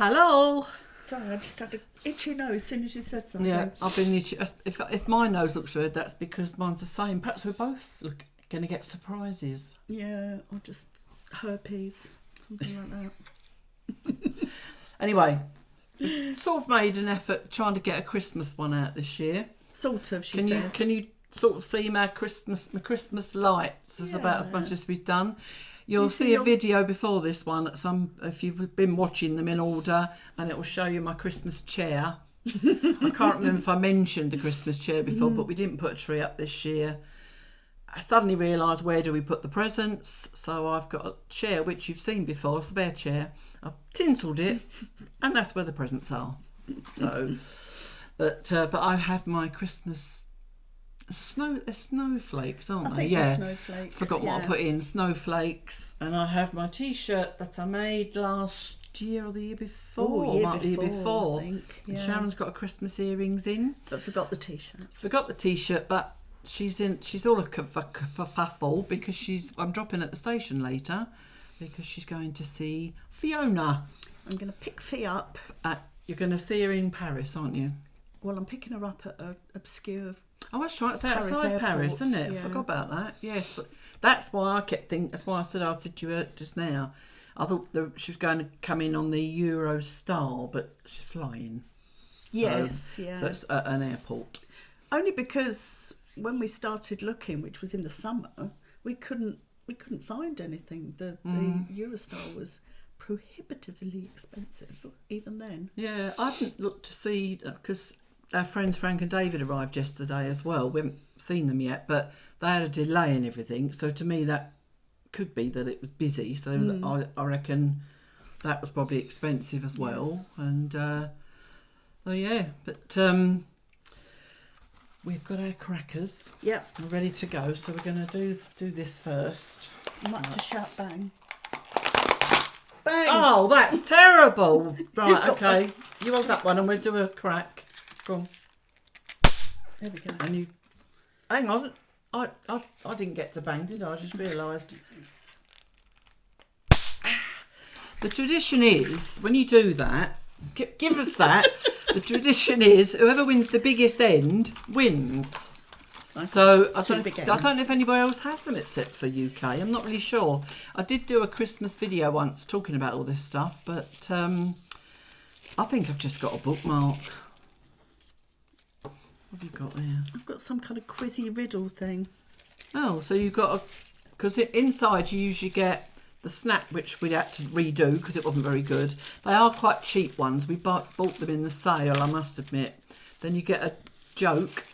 Hello. Sorry, I just had an itchy nose as soon as you said something. Yeah, I've been itchy. If my nose looks red, that's because mine's the same. Perhaps we're both going to get surprises. Yeah, or just herpes, something like that. Anyway, we've sort of made an effort trying to get a Christmas one out this year. Sort of, she says. Can you sort of see my Christmas lights? Is about as much as we've done. You'll see a video before this one if you've been watching them in order, and it will show you my Christmas chair. I can't remember if I mentioned the Christmas chair before, but we didn't put a tree up this year. I suddenly realised, where do we put the presents? So I've got a chair which you've seen before, a spare chair. I've tinselled it, and that's where the presents are. So, but I have my Christmas. Snowflakes, aren't they? Yeah. Snowflakes. Forgot what I put in. Snowflakes. And I have my T-shirt that I made last year or the year before. The year before. I think. Yeah. And Sharon's got her Christmas earrings in. But forgot the T-shirt. But she's all a kerfuffle because I'm dropping at the station later because she's going to see Fiona. I'm going to pick Fee up. You're going to see her in Paris, aren't you? Well, I'm picking her up at an obscure. Oh, that's right. It's outside Paris, isn't it? Yeah. I forgot about that. Yes, that's why I kept thinking. That's why I said to you just now. I thought she was going to come in on the Eurostar, but she's flying. Yes, yeah. So it's at an airport. Only because when we started looking, which was in the summer, we couldn't find anything. The Eurostar was prohibitively expensive even then. Yeah, I haven't looked to see because our friends Frank and David arrived yesterday as well. We haven't seen them yet, but they had a delay and everything. So to me, that could be that it was busy. So I reckon that was probably expensive as well. Yes. And but we've got our crackers. Yep, we're ready to go. So we're going to do this first. I might just shout bang. Bang! Oh, that's terrible. Right, okay. You hold that one and we'll do a crack. Go on. There we go. And you... Hang on. I didn't get to bang, did I? I just realised. The tradition is, when you do that, give us that. The tradition is, whoever wins the biggest end wins. So I don't know if anybody else has them except for UK. I'm not really sure. I did do a Christmas video once talking about all this stuff, but I think I've just got a bookmark. What have you got there? I've got some kind of quizzy riddle thing. Oh, so you've got because inside you usually get the snap, which we had to redo because it wasn't very good. They are quite cheap ones. We bought them in the sale, I must admit. Then you get a joke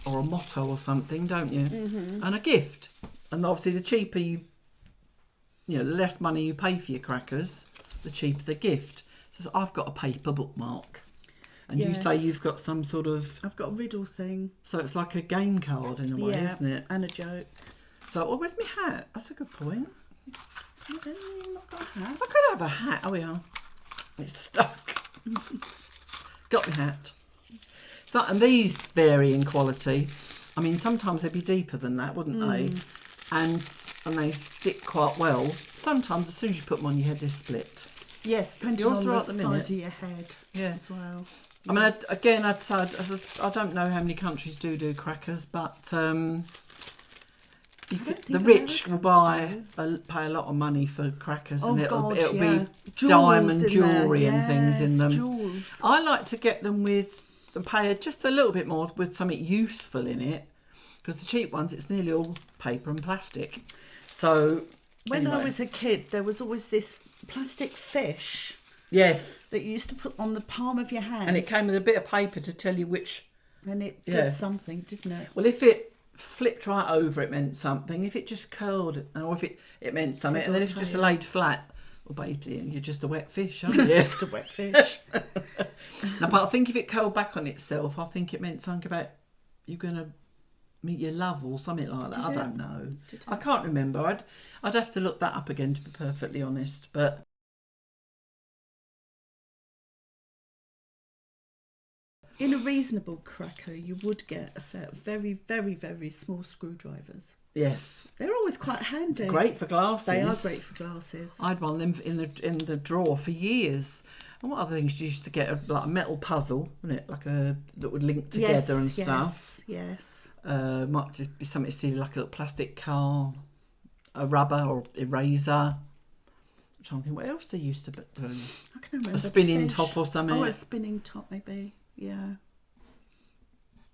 or a motto or something, don't you? Mm-hmm. And a gift. And obviously the cheaper the less money you pay for your crackers, the cheaper the gift. So I've got a paper bookmark. And you say you've got some sort of... I've got a riddle thing. So it's like a game card in a way, isn't it? And a joke. So, where's my hat? That's a good point. You've not got a hat? I could have a hat. Oh, yeah. It's stuck. Got my hat. So, and these vary in quality. I mean, sometimes they'd be deeper than that, wouldn't they? And they stick quite well. Sometimes, as soon as you put them on your head, they split. Yes, depending on the size of your head as well. I mean, I'd say I don't know how many countries do crackers, but the rich will pay a lot of money for crackers, and it'll be diamond jewellery and things in them. Jewels. I like to get them pay just a little bit more with something useful in it, because the cheap ones, it's nearly all paper and plastic. So when I was a kid, there was always this plastic fish. Yes. That you used to put on the palm of your hand. And it came with a bit of paper to tell you which... And it did something, didn't it? Well, if it flipped right over, it meant something. If it just curled, or if it meant something. And then if it just laid flat, well, baby, you're just a wet fish, aren't you? Just a wet fish. No, but I think if it curled back on itself, I think it meant something about you're going to meet your love or something like that. I don't know. I can't remember. I'd have to look that up again, to be perfectly honest. But... In a reasonable cracker, you would get a set of very, very, very small screwdrivers. Yes. They're always quite handy. Great for glasses. They are great for glasses. I had one of them in the drawer for years. And what other things you used to get? Like a metal puzzle, wasn't it? Like that would link together and stuff. Yes. Might just be something silly like a little plastic car, a rubber or eraser. I'm trying to think what else they used to do. I can remember. A spinning top or something. Oh, a spinning top maybe. Yeah.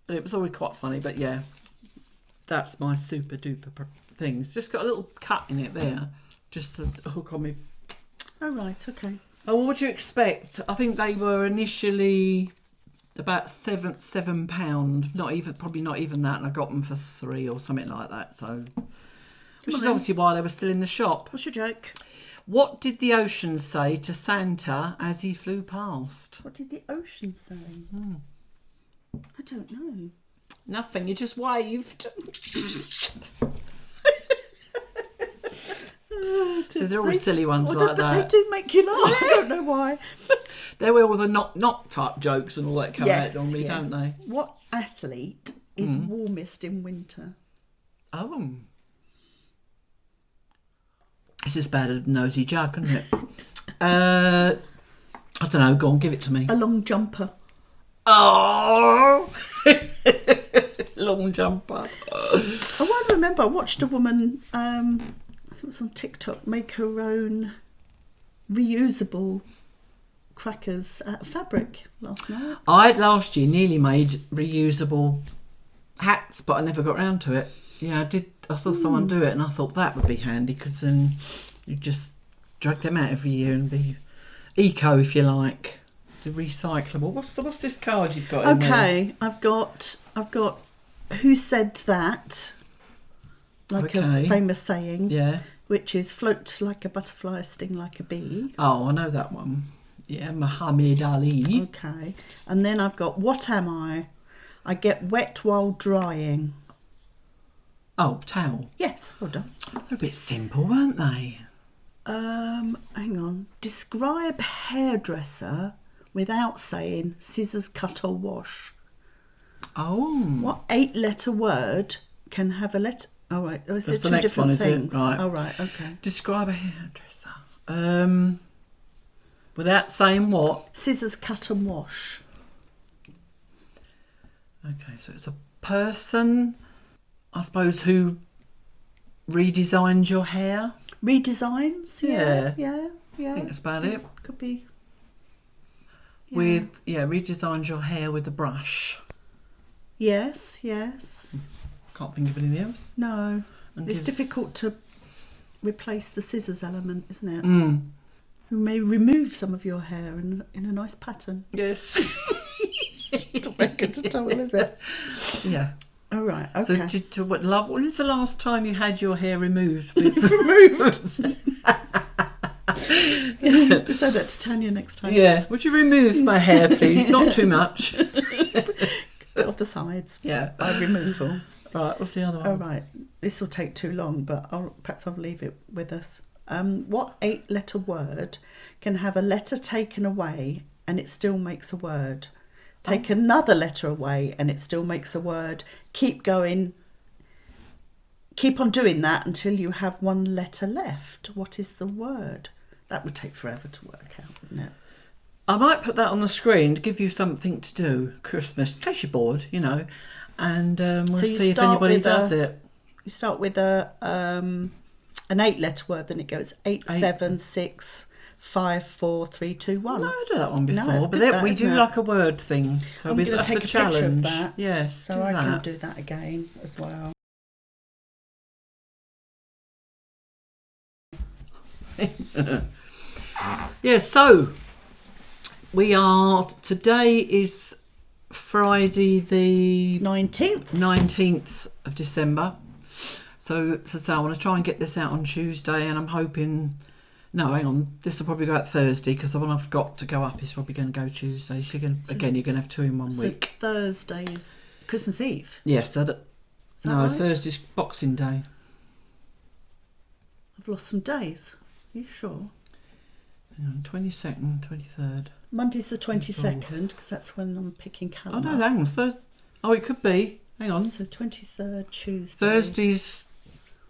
But it was always quite funny. But yeah, that's my super duper thing. It's just got a little cut in it there, just to hook on me. Oh right, okay. Oh, what would you expect? I think they were initially about £7. Probably not even that, and I got them for £3 or something like that. So, which is obviously why they were still in the shop. What's your joke? What did the ocean say to Santa as he flew past? What did the ocean say? I don't know. Nothing. You just waved. So they're all silly ones like that. They do make you laugh. I don't know why. They're all the knock type jokes and all that come out normally, don't they? What athlete is warmest in winter? Oh. It's as bad as Nosey Jug, isn't it? I don't know. Go on, give it to me. A long jumper. Oh. Long jumper. I remember I watched a woman, I think it was on TikTok, make her own reusable crackers out of fabric last night. I last year nearly made reusable hats, but I never got round to it. Yeah, I did. I saw someone do it, and I thought that would be handy because then you just drag them out every year and be eco, if you like, the recyclable. What's this card you've got? Okay, I've got. Who said that? Like a famous saying. Yeah. Which is float like a butterfly, sting like a bee. Oh, I know that one. Yeah, Muhammad Ali. Okay. And then I've got what am I? I get wet while drying. Oh, towel. Yes, well done. They're a bit simple, weren't they? Hang on. Describe hairdresser without saying scissors, cut or wash. Oh. What 8-letter word can have a letter? Oh, right. Oh, that's the next one, is it? Right. Oh, right. Okay. Describe a hairdresser. Without saying what? Scissors, cut and wash. Okay, so it's a person, I suppose, who redesigns your hair. Redesigns? Yeah. I think that's about it. Could be. Yeah. Redesigns your hair with a brush. Yes. Can't think of anything else. No. It's difficult to replace the scissors element, isn't it? Who may remove some of your hair in a nice pattern. Yes. Not very good at all, is it? Yeah. Oh, right, okay. So, when was the last time you had your hair removed? Removed? Say that to Tanya next time. Yeah. Would you remove my hair, please? Not too much. Bit off the sides. Yeah. By removal. Right, what's the other one? Oh, right. This will take too long, but perhaps I'll leave it with us. What 8-letter word can have a letter taken away and it still makes a word? Take another letter away and it still makes a word. Keep going. Keep on doing that until you have one letter left. What is the word? That would take forever to work out, wouldn't it? I might put that on the screen to give you something to do Christmas, in case you're bored, and we'll see if anybody does it. You start with an 8-letter word, then it goes 8, 7, 6, 5, 4, 3, 2, 1. No, I've done that one before, No, but we do like a word thing. So I'm going to take a picture of that. Yes, so I can do that again as well. Yeah, so today is Friday the 19th of December. So I want to try and get this out on Tuesday, and I'm hoping. No, hang on. This will probably go out Thursday because the one I've got to go up is probably going to go Tuesday. So you're going to have 2 in 1 week. So Thursday is Christmas Eve. Yes. No, right? Thursday's Boxing Day. I've lost some days. Are you sure? Hang on, 22nd, 23rd. Monday's the 22nd because that's when I'm picking calendar. Oh no, hang on. Oh, it could be. Hang on. So 23rd, Tuesday. Thursday's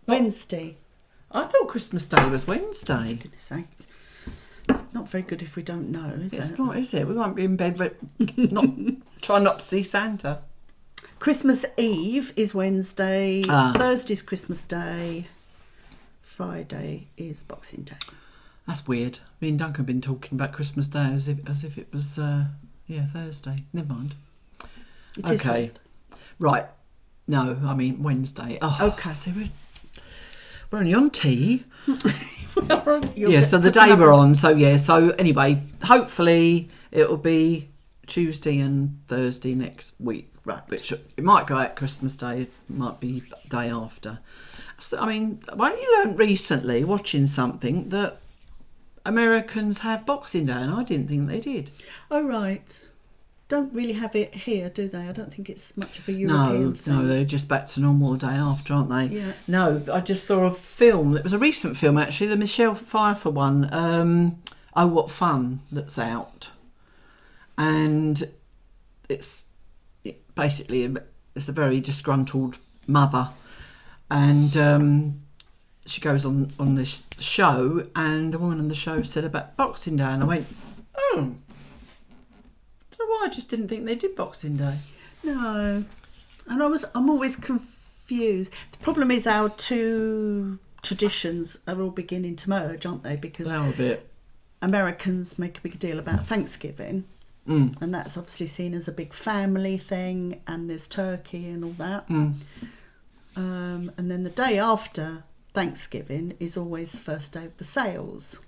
Wednesday. I thought Christmas Day was Wednesday. For goodness sake. not very good if we don't know, is it? It's not, is it? We won't be in bed, but try not to see Santa. Christmas Eve is Wednesday. Thursday's Christmas Day. Friday is Boxing Day. That's weird. Me and Duncan have been talking about Christmas Day as if it was Thursday. Never mind. It is Thursday. Right. No, I mean Wednesday. Oh, okay. So we're only on tea. Yeah, so the day we're on. So anyway, hopefully it'll be Tuesday and Thursday next week. Right. Which it might go out Christmas Day, it might be the day after. So, I mean, won't you learn recently, watching something, that Americans have Boxing Day, and I didn't think they did. Oh, right. Don't really have it here, do they? I don't think it's much of a European thing. No, they're just back to normal the day after, aren't they? Yeah. No, I just saw a film. It was a recent film, actually, the Michelle Pfeiffer one, Oh, What Fun, that's out. And it's basically a very disgruntled mother. And she goes on this show, and the woman on the show said about Boxing Day, and I went, oh, I just didn't think they did Boxing Day. No, and I'm always confused. The problem is our two traditions are all beginning to merge, aren't they? Because they are a bit. Americans make a big deal about Thanksgiving, and that's obviously seen as a big family thing, and there's turkey and all that. And then the day after Thanksgiving is always the first day of the sales.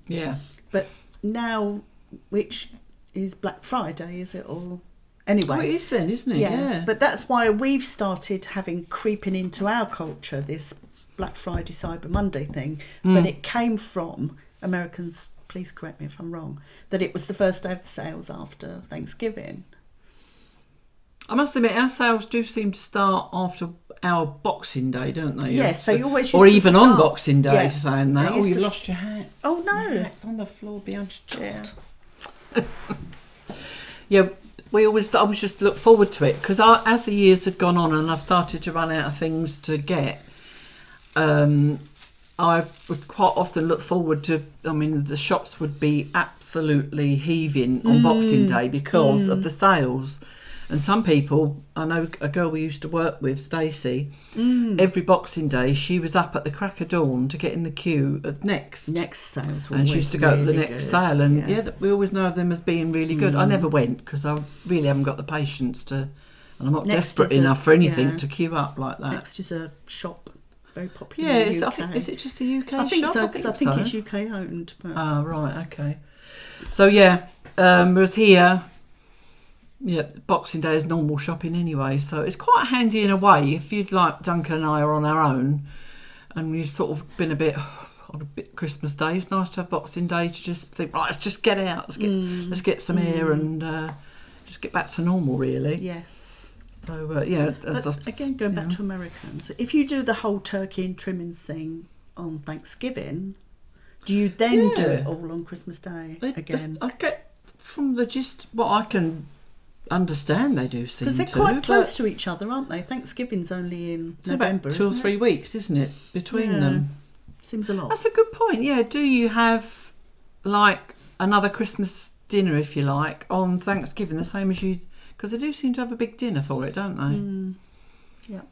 Yeah. But now, which is Black Friday, is it? Or anyway, it is then, isn't it? Yeah. But that's why we've started having creeping into our culture this Black Friday, Cyber Monday thing. But it came from Americans. Please correct me if I'm wrong. That it was the first day of the sales after Thanksgiving. I must admit, our sales do seem to start after our Boxing Day, don't they? Yes, so you always used or to even start. On Boxing Day, saying that. You lost your hat. Oh, no. Your hat's on the floor behind your chair. Yeah, I always just look forward to it, because as the years have gone on and I've started to run out of things to get, I would quite often look forward to, I mean, the shops would be absolutely heaving on Boxing Day because of the sales. And some people, I know a girl we used to work with, Stacey, every Boxing Day she was up at the crack of dawn to get in the queue at Next sales. And she used to go to the next sale, and we always know of them as being really good. I never went because I really haven't got the patience to, and I'm not desperate enough for anything to queue up like that. Next is a shop, very popular in the UK. Is it just a UK shop? I think so, because I think it's UK owned. But... Oh, right, okay. So yeah, it was here. Yeah, Boxing Day is normal shopping anyway, so it's quite handy in a way if you'd like. Duncan and I are on our own, and we've sort of been a bit on a bit Christmas Day. It's nice to have Boxing Day to just think, right, let's just get out, let's get some air and just get back to normal, really. Yes. So again, going back to Americans, if you do the whole turkey and trimmings thing on Thanksgiving, do you then do it all on Christmas Day again? I get from the gist what I can understand, they do seem to. Because they're quite close to each other, aren't they? Thanksgiving's only in November, about 2 or 3 weeks, isn't it, between them? Seems a lot. That's a good point. Yeah, do you have like another Christmas dinner, if you like, on Thanksgiving, the same as you? Because they do seem to have a big dinner for it, don't they? Yeah.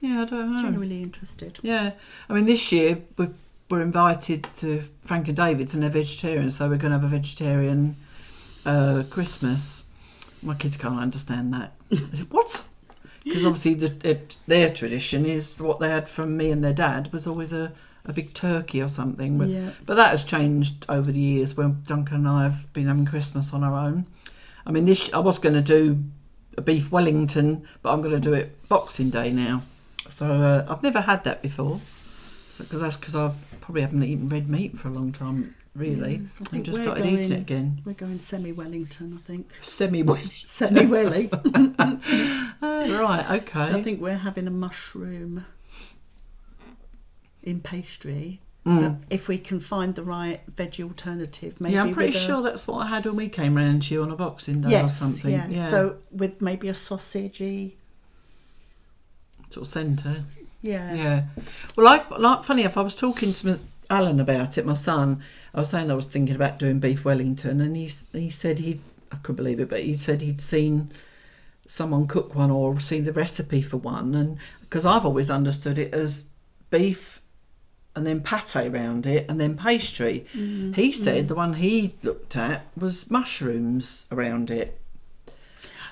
Yeah, I don't know. Genuinely interested. Yeah, I mean, this year we're invited to Frank and David's, and they're vegetarian, so we're going to have a vegetarian Christmas. My kids can't understand that. What? Because obviously their tradition is what they had from me and their dad was always a big turkey or something. But that has changed over the years when Duncan and I have been having Christmas on our own. I mean, I was going to do a beef Wellington, but I'm going to do it Boxing Day now. So I've never had that before. Because I probably haven't eaten red meat for a long time. Really, I just started eating it again. We're going semi-Wellington, I think. Semi-Wellington. Semi-Welly. Right, okay. So I think we're having a mushroom in pastry. But if we can find the right veggie alternative, maybe. Yeah, I'm pretty sure that's what I had when we came round to you on a Boxing Day or something. Yeah. So with maybe a sausagey sort of centre. Yeah. Yeah. Well, funny enough, I was talking to Alan about it, my son. I was saying I was thinking about doing beef Wellington, and he said I couldn't believe it, but he said he'd seen someone cook one or seen the recipe for one, and because I've always understood it as beef and then pate around it and then pastry. He said the one he looked at was mushrooms around it.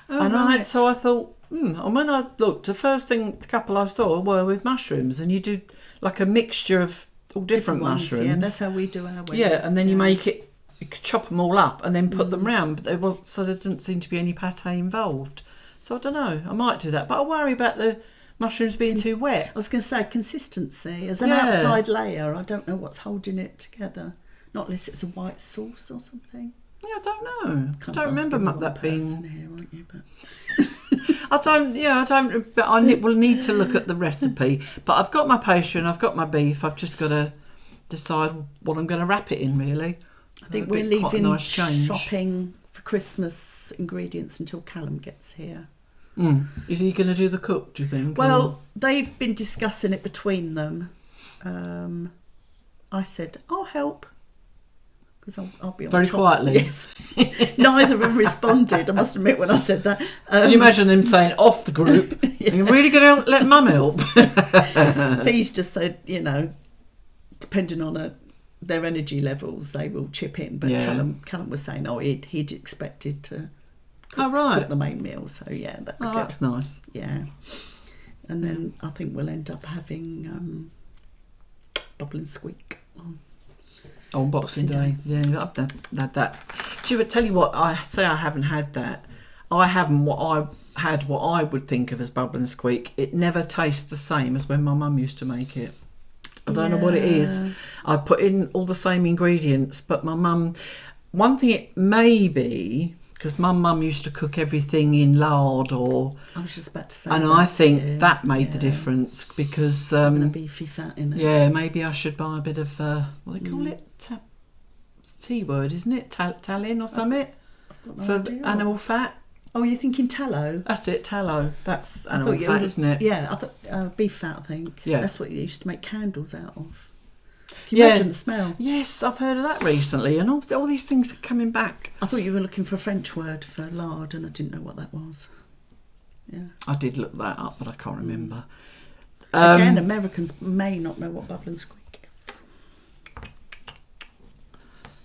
Oh, and right. so I thought, and when I looked, the first couple I saw were with mushrooms, and you do like a mixture of all different ones, mushrooms. yeah, that's how we do our wedding. Yeah, and then you make it, you could chop them all up and then put them round, but so there didn't seem to be any pate involved. So I don't know, I might do that, but I worry about the mushrooms being too wet. I was going to say consistency. As an outside layer, I don't know what's holding it together. Not unless it's a white sauce or something. Yeah, I don't know. I don't remember that being. Here, won't you? But I don't. But I will need to look at the recipe. But I've got my pastry and I've got my beef. I've just got to decide what I'm going to wrap it in. Really, I think we're leaving shopping for Christmas ingredients until Callum gets here. Is he going to do the cook, do you think? Well, they've been discussing it between them. I said, I'll help. Because I'll be on very top. quietly. Yes. Neither of them responded, I must admit, when I said that. Can you imagine them saying off the group, Are you really going to let Mum help? Fee's just said, depending on their energy levels, they will chip in. But Callum was saying, he'd expected to cook the main meal. So, yeah. That's nice. Yeah. And then I think we'll end up having Bubble and Squeak on Boxing Day. Yeah, I've had that. I tell you what, I say I haven't had that. I haven't what I would think of as Bubble and Squeak. It never tastes the same as when my mum used to make it. I don't know what it is. I put in all the same ingredients, but my mum, one thing it may be, because my mum used to cook everything in lard or... I was just about to say and I think that made the difference because... a beefy fat in it. Yeah, maybe I should buy a bit of, what do they call it? It's a T word, isn't it? Tallow or something? For animal fat? Oh, you're thinking tallow? That's it, tallow. That's animal fat, isn't it? Yeah, I thought beef fat, I think. Yeah. That's what you used to make candles out of. Can you imagine the smell? Yes, I've heard of that recently, and all these things are coming back. I thought you were looking for a French word for lard, and I didn't know what that was. Yeah. I did look that up, but I can't remember. Again, Americans may not know what Bubble and Squeak is.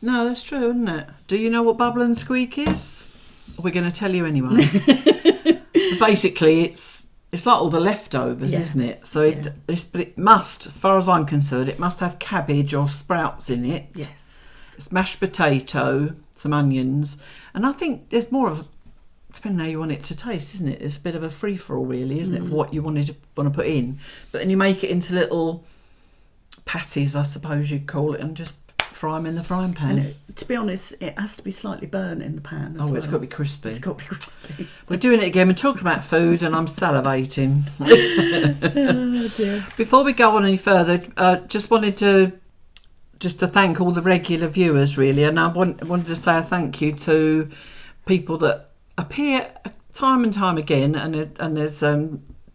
No, that's true, isn't it? Do you know what Bubble and Squeak is? We're going to tell you anyway. Basically, it's like all the leftovers, isn't it? So but it must, as far as I'm concerned, it must have cabbage or sprouts in it. Yes. It's mashed potato, some onions, and I think there's more of, depending how you want it to taste, isn't it? It's a bit of a free-for-all, really, isn't it? What you want to put in, but then you make it into little patties, I suppose you'd call it, and just fry them in the frying pan. And to be honest, it has to be slightly burnt in the pan as well. It's got to be crispy. It's got to be crispy. We're doing it again. We're talking about food and I'm salivating. Oh dear. Before we go on any further, just wanted to thank all the regular viewers, really. And I wanted to say a thank you to people that appear time and time again. And there's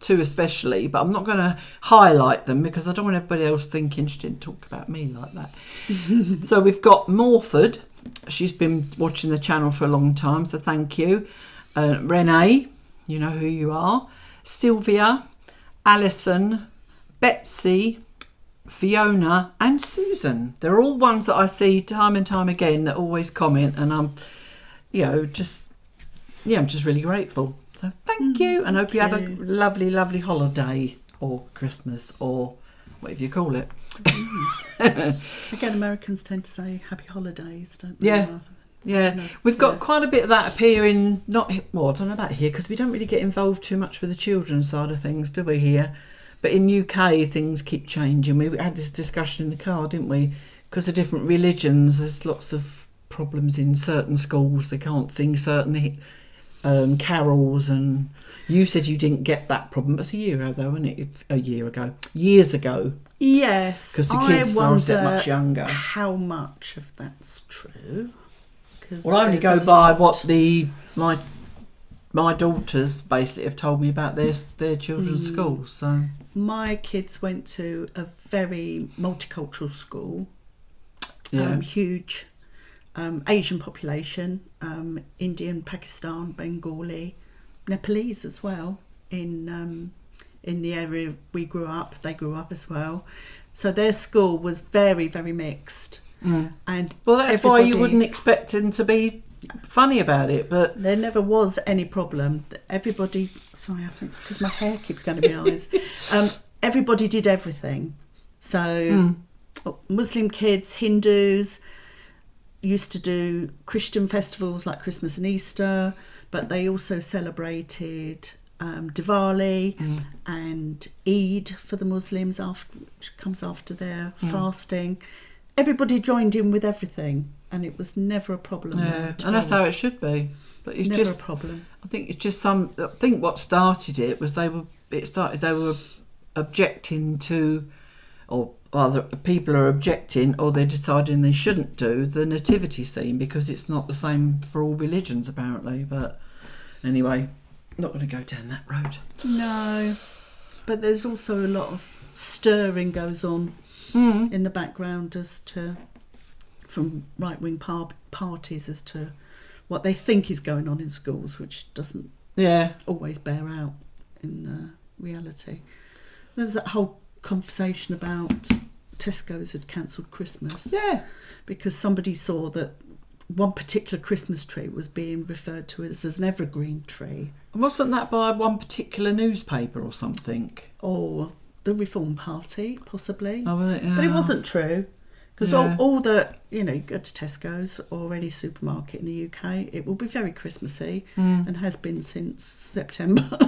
two especially, but I'm not going to highlight them because I don't want everybody else thinking she didn't talk about me like that. So we've got Morford. She's been watching the channel for a long time, so thank you. Renee, you know who you are. Sylvia, Alison, Betsy, Fiona and Susan. They're all ones that I see time and time again that always comment, and I'm just really grateful. So thank you, and hope you have a lovely, lovely holiday or Christmas or whatever you call it. Again, Americans tend to say happy holidays, don't they? Yeah. We've got quite a bit of that appearing, I don't know about here, because we don't really get involved too much with the children's side of things, do we, here? But in UK, things keep changing. We had this discussion in the car, didn't we? Because of different religions, there's lots of problems in certain schools. They can't sing certain carols, and you said you didn't get that problem. It's a year ago, though, wasn't it? Years ago. Yes, because the kids are that much younger. How much of that's true? Well, I only go by what my my daughters basically have told me about their children's schools. So my kids went to a very multicultural school, yeah, huge Asian population, Indian, Pakistan, Bengali, Nepalese as well. In the area we grew up, they grew up as well. So their school was very, very mixed. And well, that's why you wouldn't expect them to be funny about it, but there never was any problem. Everybody, sorry, I think it's because my hair keeps going to my eyes. Everybody did everything. So Muslim kids, Hindus used to do Christian festivals like Christmas and Easter, but they also celebrated Diwali and Eid for the Muslims, which comes after their fasting. Everybody joined in with everything, and it was never a problem. Yeah, and that's how it should be. But it's never just a problem. I think it's just I think what started it was they were objecting to, or rather people are objecting, or they're deciding they shouldn't do the nativity scene because it's not the same for all religions apparently. But anyway, not going to go down that road. No, but there's also a lot of stirring goes on in the background from right-wing parties as to what they think is going on in schools, which doesn't always bear out in reality. There was that whole conversation about Tesco's had cancelled Christmas. Yeah. Because somebody saw that one particular Christmas tree was being referred to as an evergreen tree. Wasn't that by one particular newspaper or something? Or the Reform Party, possibly. Oh, well, yeah. But it wasn't true. Because all the, you go to Tesco's or any supermarket in the UK, it will be very Christmassy and has been since September.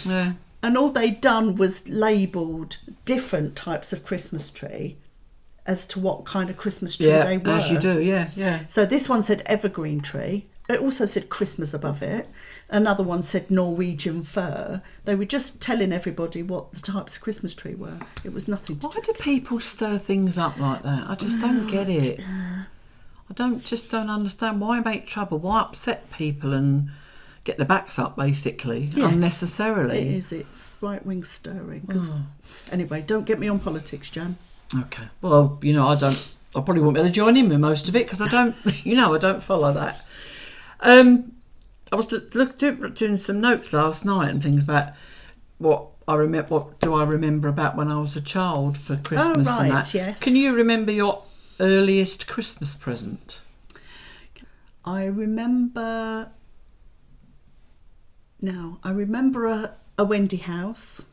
Yeah. And all they'd done was labelled different types of Christmas tree as to what kind of Christmas tree they were. As you do, yeah. So this one said evergreen tree. It also said Christmas above it. Another one said Norwegian fir. They were just telling everybody what the types of Christmas tree were. It was nothing to do Why do people stir things up like that? I just don't get it. I don't understand. Why make trouble? Why upset people and get their backs up, basically, unnecessarily? It is. It's right-wing stirring. Anyway, don't get me on politics, Jan. Okay. Well, I probably won't be able to join in with most of it because I don't, I don't follow that. I was doing some notes last night and things about what do I remember about when I was a child for Christmas and that. Yes. Can you remember your earliest Christmas present? I remember a Wendy house.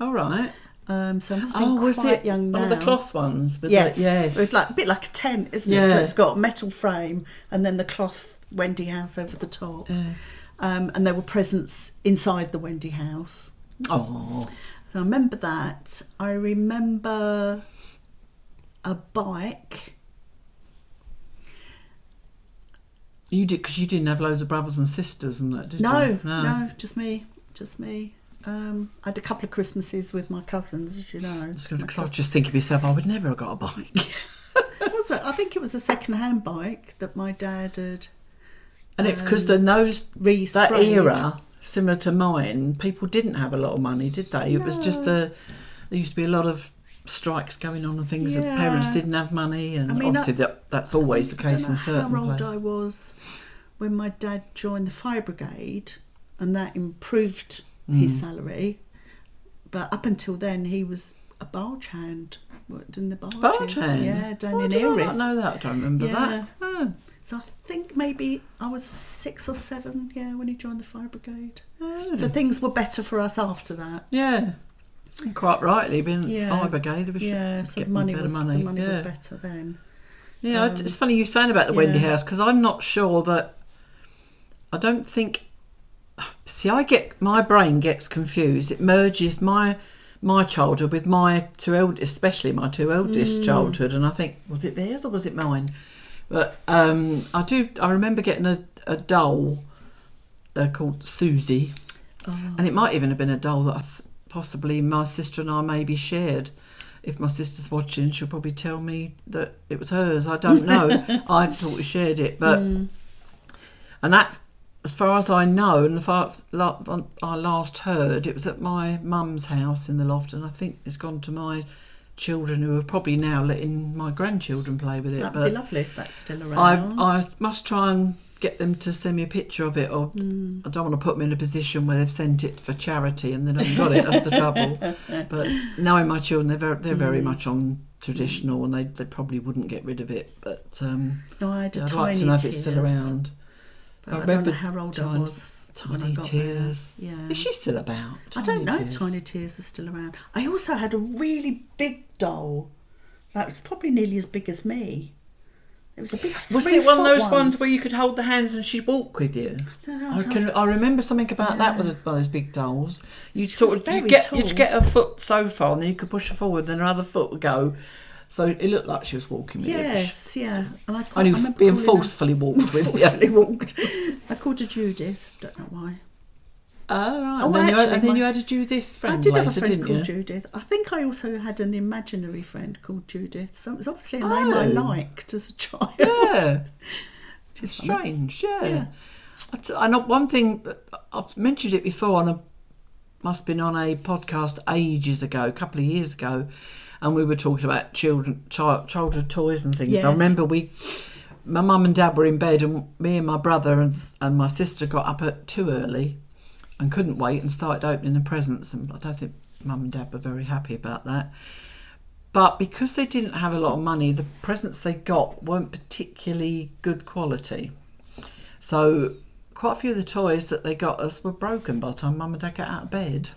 All right. So I must have been quite young now. Oh, the cloth ones? Yes. Yes. It's like a bit like a tent, isn't it? So it's got a metal frame and then the cloth Wendy house over the top. And there were presents inside the Wendy house. Oh. So I remember that. I remember a bike. You did, because you didn't have loads of brothers and sisters and that, did you? No, just me. I had a couple of Christmases with my cousins, as you know. Because I was just thinking to myself, I would never have got a bike. I think it was a second-hand bike that my dad had. And it because that era, similar to mine, people didn't have a lot of money, did they? It was just there used to be a lot of strikes going on and things. And parents didn't have money, and obviously that's always the case in certain places. How old I was when my dad joined the fire brigade, and that improved his salary. But up until then, he was a barge hand. Worked in the barge hand? Yeah, down in Erith. I know that. I don't remember that. Oh. So I think maybe I was 6 or 7, when he joined the fire brigade. Oh. So things were better for us after that. Yeah. Quite rightly, being fire brigade, we should so get the money better was better then. Yeah, it's funny you saying about the Wendy house, because I'm not sure that. I don't think. See, my brain gets confused. It merges my childhood with my two eldest, especially my two eldest childhood, and I think, was it theirs or was it mine? But I remember getting a doll called Susie, and it might even have been a doll that possibly my sister and I maybe shared. If my sister's watching, she'll probably tell me that it was hers. I don't know. I thought we shared it, but and that as far as I know, and I last heard, it was at my mum's house in the loft, and I think it's gone to my children, who are probably now letting my grandchildren play with it. That'd be lovely if that's still around. I must try and get them to send me a picture of it, or I don't want to put them in a position where they've sent it for charity and they haven't got it. That's the trouble. But knowing my children, they're very much on traditional, and they probably wouldn't get rid of it. But no, I had a I'd Tiny like to know if Tears, it's still around. but I don't know how old I was. when I Tiny got Tears. there. Yeah. Is she still about? I don't know if Tears? Tiny Tears are still around. I also had a really big doll. That was probably nearly as big as me. It was a big. Was it one of those ones where you could hold the hands and she'd walk with you? I remember something about that with one of those big dolls. You'd get her foot so far, and then you could push her forward, and then her other foot would go. So it looked like she was walking with you. Yes, yeah. And I only being forcefully walked with you. Forcefully walked. I called her Judith. Don't know why. Oh, right. Oh, and then you had a Judith friend. I did have a later, friend called you? Judith. I think I also had an imaginary friend called Judith. So it was obviously a name I liked as a child. Yeah. It's strange, yeah. I know one thing, I've mentioned it before, must have been on a podcast ages ago, a couple of years ago, and we were talking about childhood toys and things. Yes. I remember my mum and dad were in bed, and me and my brother and my sister got up too early and couldn't wait and started opening the presents, and I don't think mum and dad were very happy about that. But because they didn't have a lot of money, the presents they got weren't particularly good quality. So quite a few of the toys that they got us were broken by the time mum and dad got out of bed,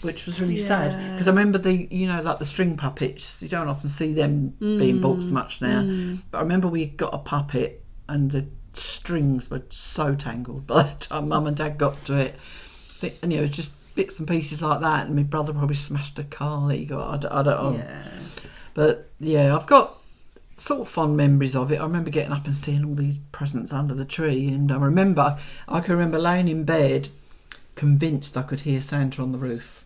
which was really sad. Because I remember like the string puppets, you don't often see them being bought so much now. But I remember we got a puppet and the strings were so tangled by the time mum and dad got to it. Just bits and pieces like that, and my brother probably smashed a car that he got. I don't know. Yeah. But yeah, I've got sort of fond memories of it. I remember getting up and seeing all these presents under the tree, and I can remember laying in bed convinced I could hear Santa on the roof.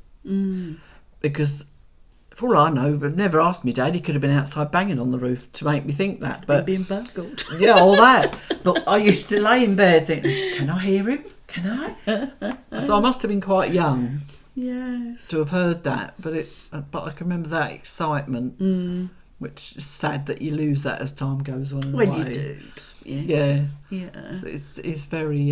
Because for all I know, but never asked me dad, he could have been outside banging on the roof to make me think that. But being burgled. Yeah, all that. But I used to lay in bed thinking, can I hear him? Can I? So I must have been quite young. Yes. To have heard that, but I can remember that excitement, which is sad that you lose that as time goes on. When you do, yeah. So it's very.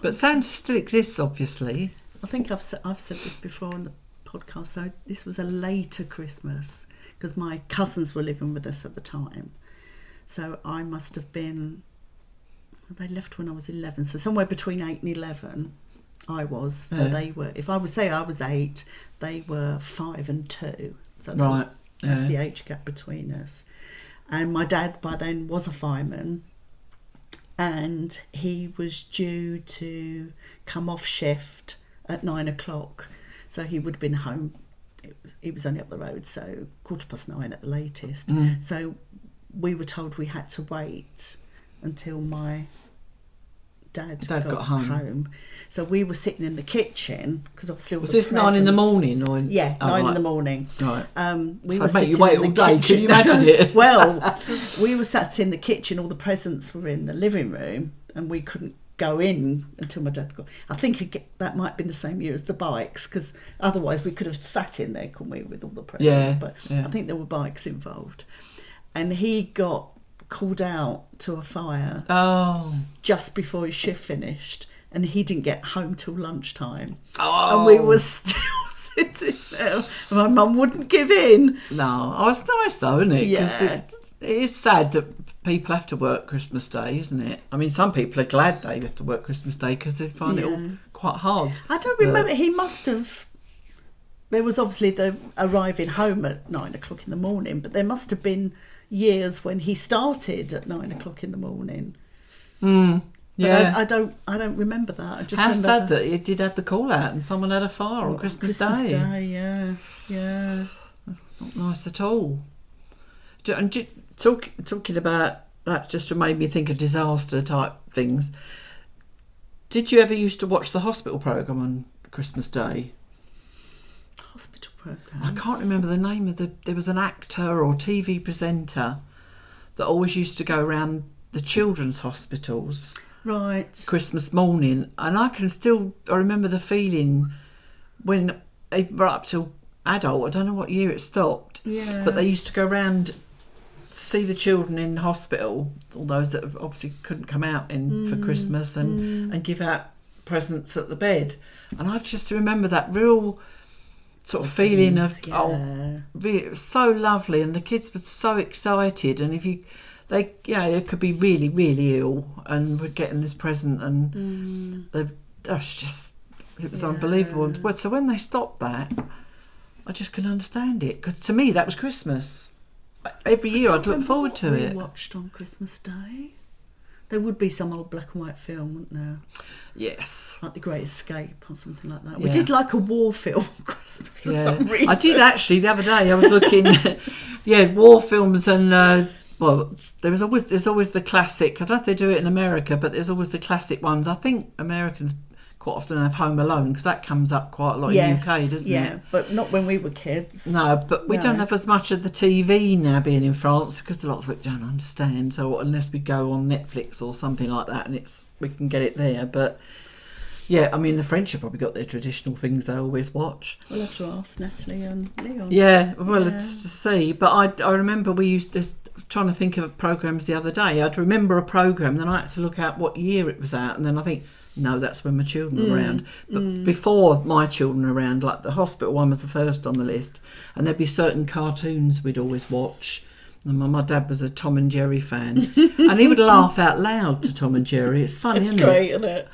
But Santa still exists, obviously. I think I've said this before on the podcast. So this was a later Christmas because my cousins were living with us at the time. So I must have been. They left when I was 11, so somewhere between 8 and 11 I was. So they were, if I would say I was 8, they were 5 and 2. So that's the age gap between us. And my dad by then was a fireman, and he was due to come off shift at 9 o'clock. So he would have been home. It was only up the road, so 9:15 at the latest. So we were told we had to wait until my dad got home. So we were sitting in the kitchen because obviously was this 9 in the morning or 9 in the morning. Right. We so were make you wait all day. Can you imagine it? Well, we were sat in the kitchen. All the presents were in the living room, and we couldn't go in until my dad got. I think that might have been the same year as the bikes, because otherwise we could have sat in there, couldn't we, with all the presents? But I think there were bikes involved, and he got called out to a fire just before his shift finished, and he didn't get home till lunchtime. And we were still sitting there, and my mum wouldn't give in. No, it's nice though, isn't it? Yeah. It is sad that people have to work Christmas Day, isn't it? I mean, some people are glad they have to work Christmas Day because they find it all quite hard. I don't remember. He must have. There was obviously the arriving home at 9 o'clock in the morning, but there must have been years when he started at 9 o'clock in the morning. Yeah, I don't remember that. I just how remember sad that it did have the call out and someone had a fire on Christmas Day. Yeah. Not nice at all. And talking about that just made me think of disaster type things. Did you ever used to watch the hospital programme on Christmas Day? Hospital programme? I can't remember the name of there was an actor or TV presenter that always used to go around the children's hospitals Right. Christmas morning, and I remember the feeling when right up till adult. I don't know what year it stopped, Yeah. but they used to go around to see the children in hospital, all those that obviously couldn't come out for Christmas, and give out presents at the bed. And I just remember that real sort of feeling of it was so lovely, and the kids were so excited. And they could be really, really ill, and we're getting this present, and it was unbelievable. And so when they stopped that, I just couldn't understand it, because to me that was Christmas. Every year I'd look forward to it. We watched on Christmas Day. There would be some old black and white film, wouldn't there? Yes. Like The Great Escape or something like that. Yeah. We did like a war film on Christmas for some reason. I did actually the other day. I was looking, war films, and there's always the classic. I don't know if they do it in America, but there's always the classic ones. I think Americans quite often have Home Alone, because that comes up quite a lot in the UK, doesn't it? Yeah, but not when we were kids. No, but we don't have as much of the TV now being in France, because a lot of it don't understand. So unless we go on Netflix or something like that, and we can get it there. But yeah, I mean, the French have probably got their traditional things they always watch. We'll have to ask Natalie and Leon. Yeah, well, it's to see. But I remember we used this, trying to think of programs the other day. I'd remember a program, then I had to look out what year it was out, and then I think, no, that's when my children were around. But before my children were around, like the hospital one was the first on the list, and there'd be certain cartoons we'd always watch. And my dad was a Tom and Jerry fan, and he would laugh out loud to Tom and Jerry. It's funny, isn't great, isn't it?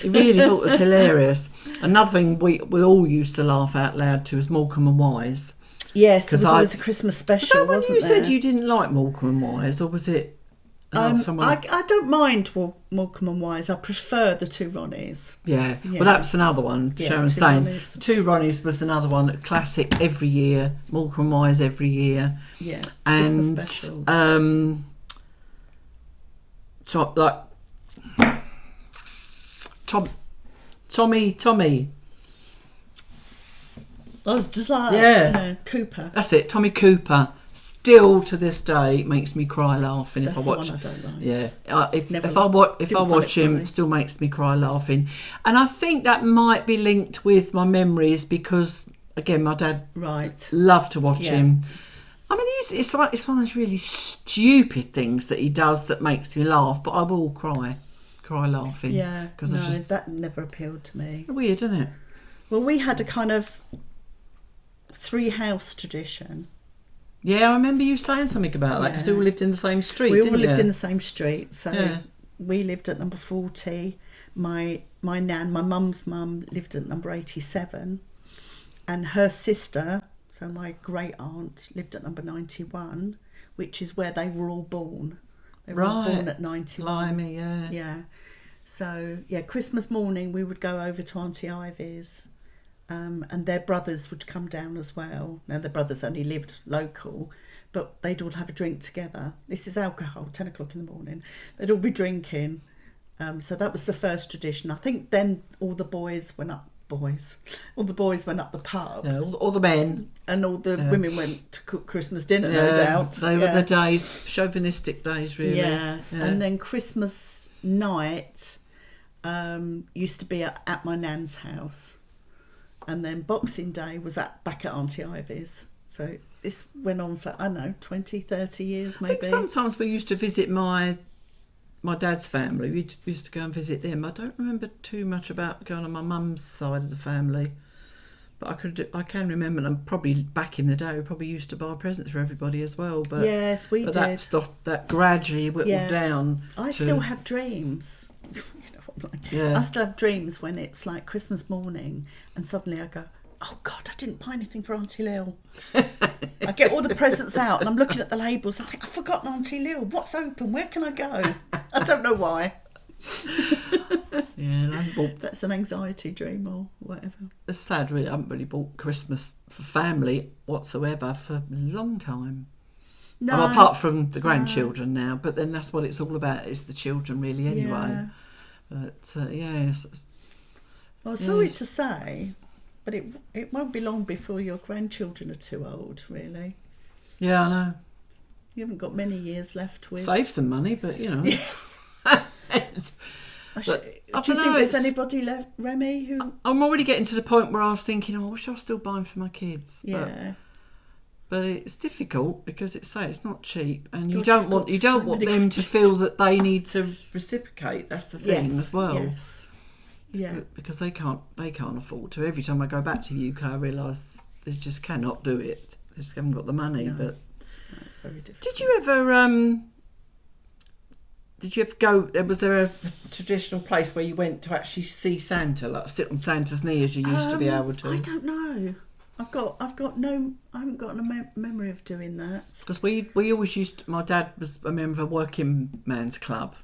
He really thought it was hilarious. Another thing we all used to laugh out loud to was Morecambe and Wise. Yes, there was always a Christmas special, wasn't there? You said you didn't like Morecambe and Wise, or was it? I don't mind Morecambe and Wise. I prefer the Two Ronnies. Yeah. Well, that's another one. Sharon's saying Ronnies. Two Ronnies was another one, classic every year. Morecambe and Wise every year. Yeah. And Christmas specials. Tommy. Oh, just like Cooper. That's it, Tommy Cooper. Still to this day makes me cry laughing. That's if I watch. the one I don't like. Yeah, if I watch him, it still makes me cry laughing. And I think that might be linked with my memories, because again, my dad loved to watch him. I mean, it's one of those really stupid things that he does that makes me laugh, but I will cry laughing. Yeah, because that never appealed to me. Weird, isn't it? Well, we had a kind of 3-house tradition. Yeah, I remember you saying something about that, because we all lived in the same street, We all didn't lived you? in the same street, so we lived at number 40. My mum's mum, lived at number 87, and her sister, so my great aunt, lived at number 91, which is where they were all born. They were all born at 91. Blimey, yeah. Yeah. So, Christmas morning we would go over to Auntie Ivy's. And their brothers would come down as well. Now, their brothers only lived local, but they'd all have a drink together. This is alcohol, 10 o'clock in the morning. They'd all be drinking. So that was the first tradition. I think then all the boys went up the pub. Yeah, all the men. And all the women went to cook Christmas dinner, no doubt. They were the days, chauvinistic days, really. Yeah. And then Christmas night used to be at my nan's house. And then Boxing Day was back at Auntie Ivy's. So this went on for, 20, 30 years maybe. I think sometimes we used to visit my dad's family. We used to go and visit them. I don't remember too much about going on my mum's side of the family. But I can remember them probably back in the day. We probably used to buy presents for everybody as well. But yes, we did. That gradually whittled down. I still have dreams. I still have dreams when it's like Christmas morning and suddenly I go, oh God, I didn't buy anything for Auntie Lil. I get all the presents out and I'm looking at the labels. I think I've forgotten Auntie Lil. What's open? Where can I go? I don't know why. That's an anxiety dream or whatever. It's sad, really. I haven't really bought Christmas for family whatsoever for a long time. No. Well, apart from the grandchildren now, but then that's what it's all about, is the children really anyway. Yeah. But well, sorry to say, but it won't be long before your grandchildren are too old, really. Yeah, I know. You haven't got many years left with. Save some money, but you know. Yes. Do you think there's anybody left, Remy, who... I'm already getting to the point where I was thinking, I wish I was still buying for my kids. Yeah. But it's difficult because it's not cheap, and God, you don't want them to feel that they need to reciprocate. That's the thing as well. Yes. Yeah. Because they can't afford to. Every time I go back to the UK, I realise they just cannot do it. They just haven't got the money. No. But That's very difficult. Did you ever go? Was there a traditional place where you went to actually see Santa, like sit on Santa's knee as you used to be able to? I don't know. I haven't got a memory of doing that. Because we always used to, my dad was a member of a working man's club,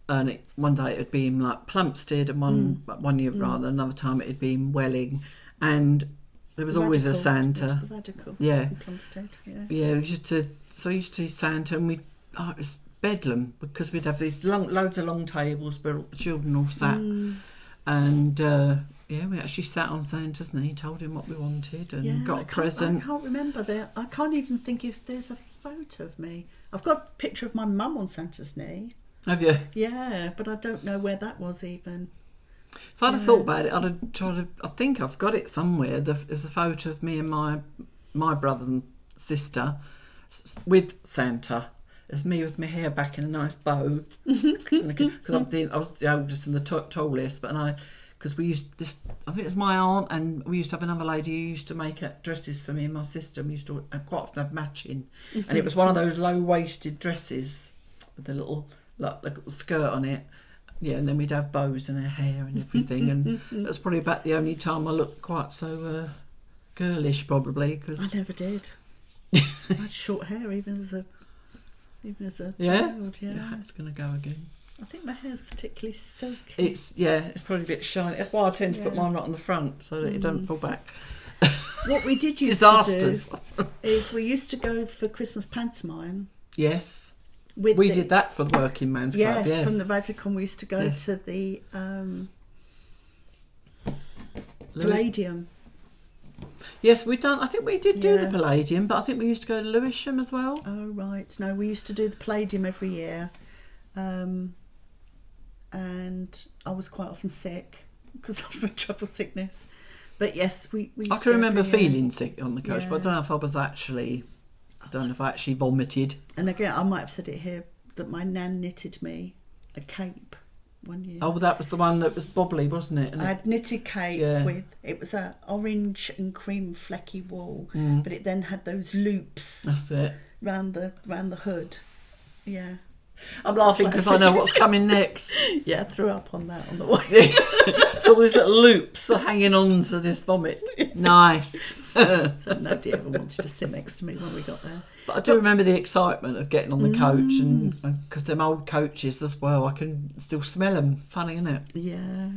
and one day it'd be in like Plumstead, and one year rather another time it'd be in Welling, and there was always a Santa. The Radical. Yeah. In Plumstead. Yeah. Yeah, we used to see Santa, and it was bedlam because we'd have these loads of long tables where all the children all sat, and. Yeah, we actually sat on Santa's knee, told him what we wanted, and got a present. I can't remember there. I can't even think if there's a photo of me. I've got a picture of my mum on Santa's knee. Have you? Yeah, but I don't know where that was even. If I'd have thought about it, I'd have tried to. I think I've got it somewhere. There's a photo of me and my brothers and sister with Santa. It's me with my hair back in a nice bow because I was the oldest and the tallest, because we used this, I think it was my aunt, and we used to have another lady who used to make dresses for me and my sister. We used to quite often have matching, and it was one of those low-waisted dresses with a little skirt on it. Yeah, and then we'd have bows in her hair and everything, and that's probably about the only time I looked quite so girlish, probably. Cause I never did. I had short hair even as a child. Yeah, it's going to go again. I think my hair's particularly silky. It's probably a bit shiny. That's why I tend to put mine right on the front so that it doesn't fall back. What we did used to do is we used to go for Christmas pantomime. Yes. We did that for the Working Man's Club. Yes, from the Radical we used to go to the Palladium. Yes, I think we did do the Palladium, but I think we used to go to Lewisham as well. Oh, right. No, we used to do the Palladium every year. And I was quite often sick because of my trouble sickness. But yes, we used I can remember feeling sick on the coach, but I don't know if I was actually... I don't know if I actually vomited. And again, I might have said it here, that my nan knitted me a cape one year. Oh, that was the one that was bobbly, wasn't it? And I had knitted cape with... It was a orange and cream flecky wool, but it then had those loops... That's it. round the hood. Yeah. I'm laughing because I know what's coming next. Yeah, I threw up on that on the way. So all these little loops are hanging on to this vomit. Nice. So nobody ever wanted to sit next to me when we got there. But I do remember the excitement of getting on the coach, and because them old coaches as well, I can still smell them. Funny, isn't it? Yeah.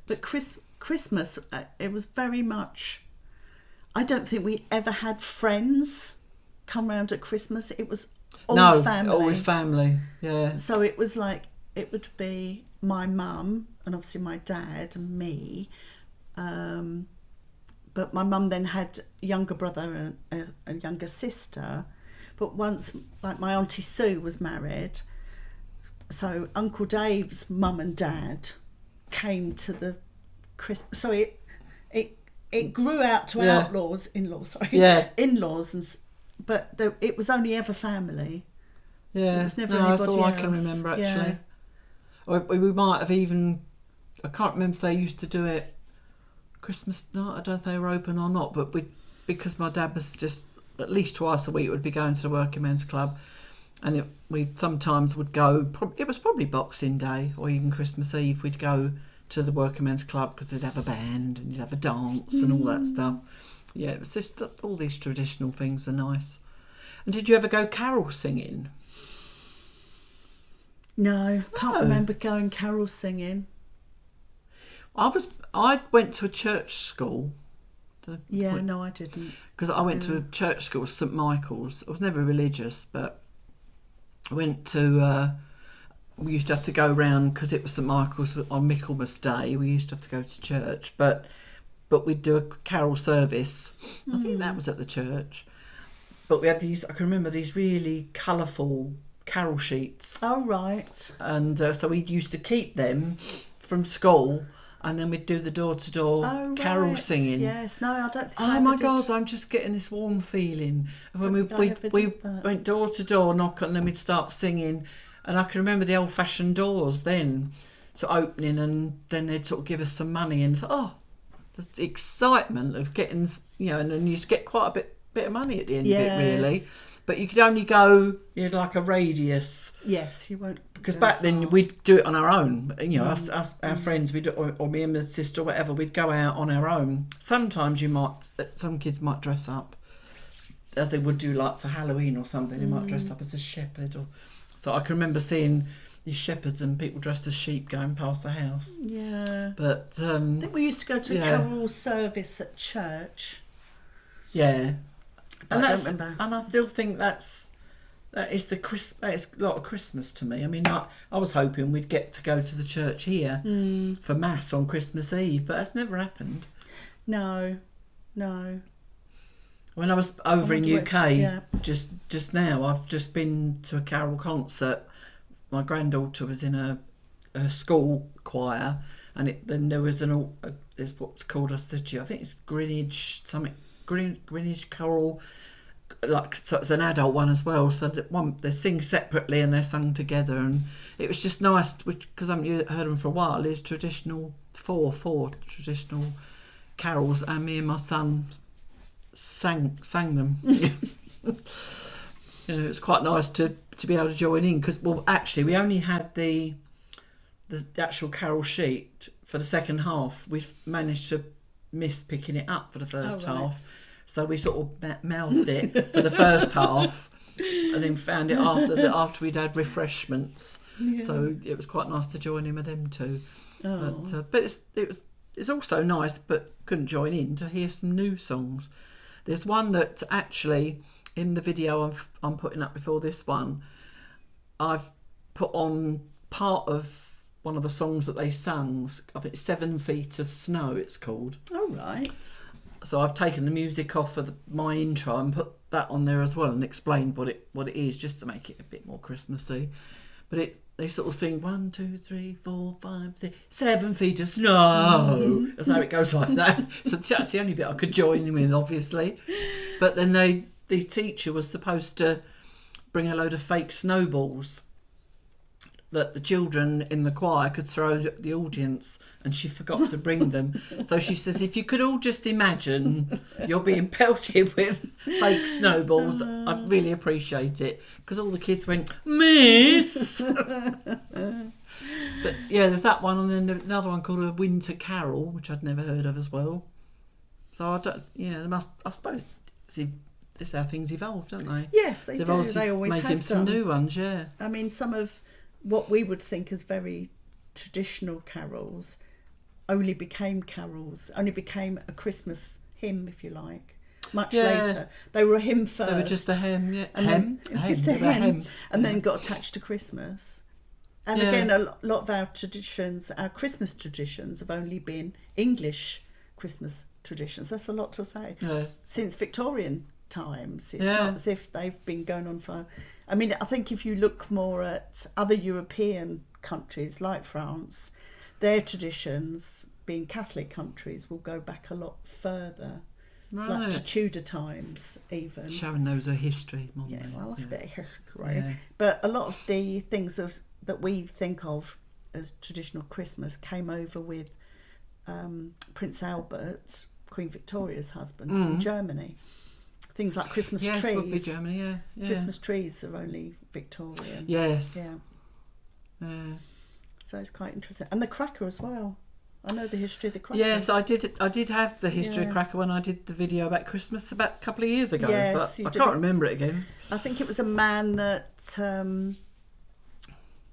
But Christmas, it was very much... I don't think we ever had friends come round at Christmas. It was family. Always family, yeah. So it was like, it would be my mum and obviously my dad and me. But my mum then had a younger brother and a younger sister. But once, like my Auntie Sue was married, so Uncle Dave's mum and dad came to the Christmas. So it grew out to in-laws, but it was only ever family. Yeah, it was never anybody that's all else. I can remember actually. Or we might have even, I can't remember if they used to do it Christmas night. I don't know if they were open or not, but because my dad was just at least twice a week would be going to the Working Men's Club, and we sometimes would go. It was probably Boxing Day or even Christmas Eve. We'd go to the Working Men's Club because they'd have a band and you'd have a dance and all that stuff. Yeah, it was just all these traditional things are nice. And did you ever go carol singing? No, can't remember going carol singing. I went to a church school. No, I didn't. Because I went to a church school, St Michael's. I was never religious, but I went to... we used to have to go round, because it was St Michael's on Michaelmas Day, we used to have to go to church, but we'd do a carol service. I think that was at the church. But we had these, I can remember these really colourful carol sheets. Oh, right. And so we used to keep them from school, and then we'd do the door-to-door carol singing. Yes, no, I don't think Oh my God, I'm just getting this warm feeling. And when we went door to door, knock, and then we'd start singing. And I can remember the old-fashioned doors then sort of opening, and then they'd sort of give us some money. And the excitement of getting, and then you used to get quite a bit of money at the end of it, really. But you could only go like a radius. Yes, you won't. Because back then we'd do it on our own. Us our friends, or me and my sister, or whatever, we'd go out on our own. Sometimes some kids might dress up, as they would do like for Halloween or something. They might dress up as a shepherd. So I can remember seeing these shepherds and people dressed as sheep going past the house. Yeah. But I think we used to go to a carol service at church. Yeah. And I don't remember. And I still think that is a lot of Christmas to me. I mean, I was hoping we'd get to go to the church here for Mass on Christmas Eve, but that's never happened. No. When I was over in UK just now, I've just been to a carol concert. My granddaughter was in a school choir, and then there was there's what's called, I said to you, I think it's Greenwich Choral. Like, so it's an adult one as well, so that they sing separately and they're sung together, and it was just nice, because I haven't heard them for a while. There's traditional four traditional carols, and me and my son sang them. It's quite nice to be able to join in, because actually we only had the actual carol sheet for the second half. We've managed to miss picking it up for the first half. So we sort of mouthed it for the first half, and then found it after we'd had refreshments. Yeah. So it was quite nice to join in with them too. Oh. But it's also nice, but couldn't join in, to hear some new songs. There's one that actually in the video I'm putting up before this one, I've put on part of one of the songs that they sang. I think 7 Feet of Snow it's called. Oh, right. So I've taken the music off of my intro and put that on there as well, and explained what it is, just to make it a bit more Christmassy. But they sort of sing 1, 2, 3, 4, 5, 6, 7 feet of snow. That's how it goes like that. So that's the only bit I could join in with, obviously. But then the teacher was supposed to bring a load of fake snowballs that the children in the choir could throw at the audience, and she forgot to bring them. So she says, if you could all just imagine you're being pelted with fake snowballs, I'd really appreciate it. Because all the kids went, Miss! But yeah, there's that one, and then there's another one called A Winter Carol, which I'd never heard of as well. So I suppose, see, this is how things evolve, don't they? Yes, they do. They always have making some new ones, yeah. I mean, some of what we would think as very traditional carols only became a Christmas hymn, if you like, much later. They were a hymn first. They were just a hymn, yeah. Just a hymn, and then got attached to Christmas. And again, a lot of our Christmas traditions have only been English Christmas traditions. That's a lot to say. Yeah. Since Victorian times. It's not as if they've been going on for... I mean, I think if you look more at other European countries like France, their traditions, being Catholic countries, will go back a lot further, like to Tudor times even. Sharon knows her history. I like a bit of history. Yeah. But a lot of the things that we think of as traditional Christmas came over with Prince Albert, Queen Victoria's husband, from Germany. Things like Christmas trees. Yes, would be Germany, yeah. Christmas trees are only Victorian. Yes. Yeah. So it's quite interesting. And the cracker as well. I know the history of the cracker. Yes, I did have the history of cracker when I did the video about Christmas about a couple of years ago. Yes, but I can't remember it again. I think it was a man that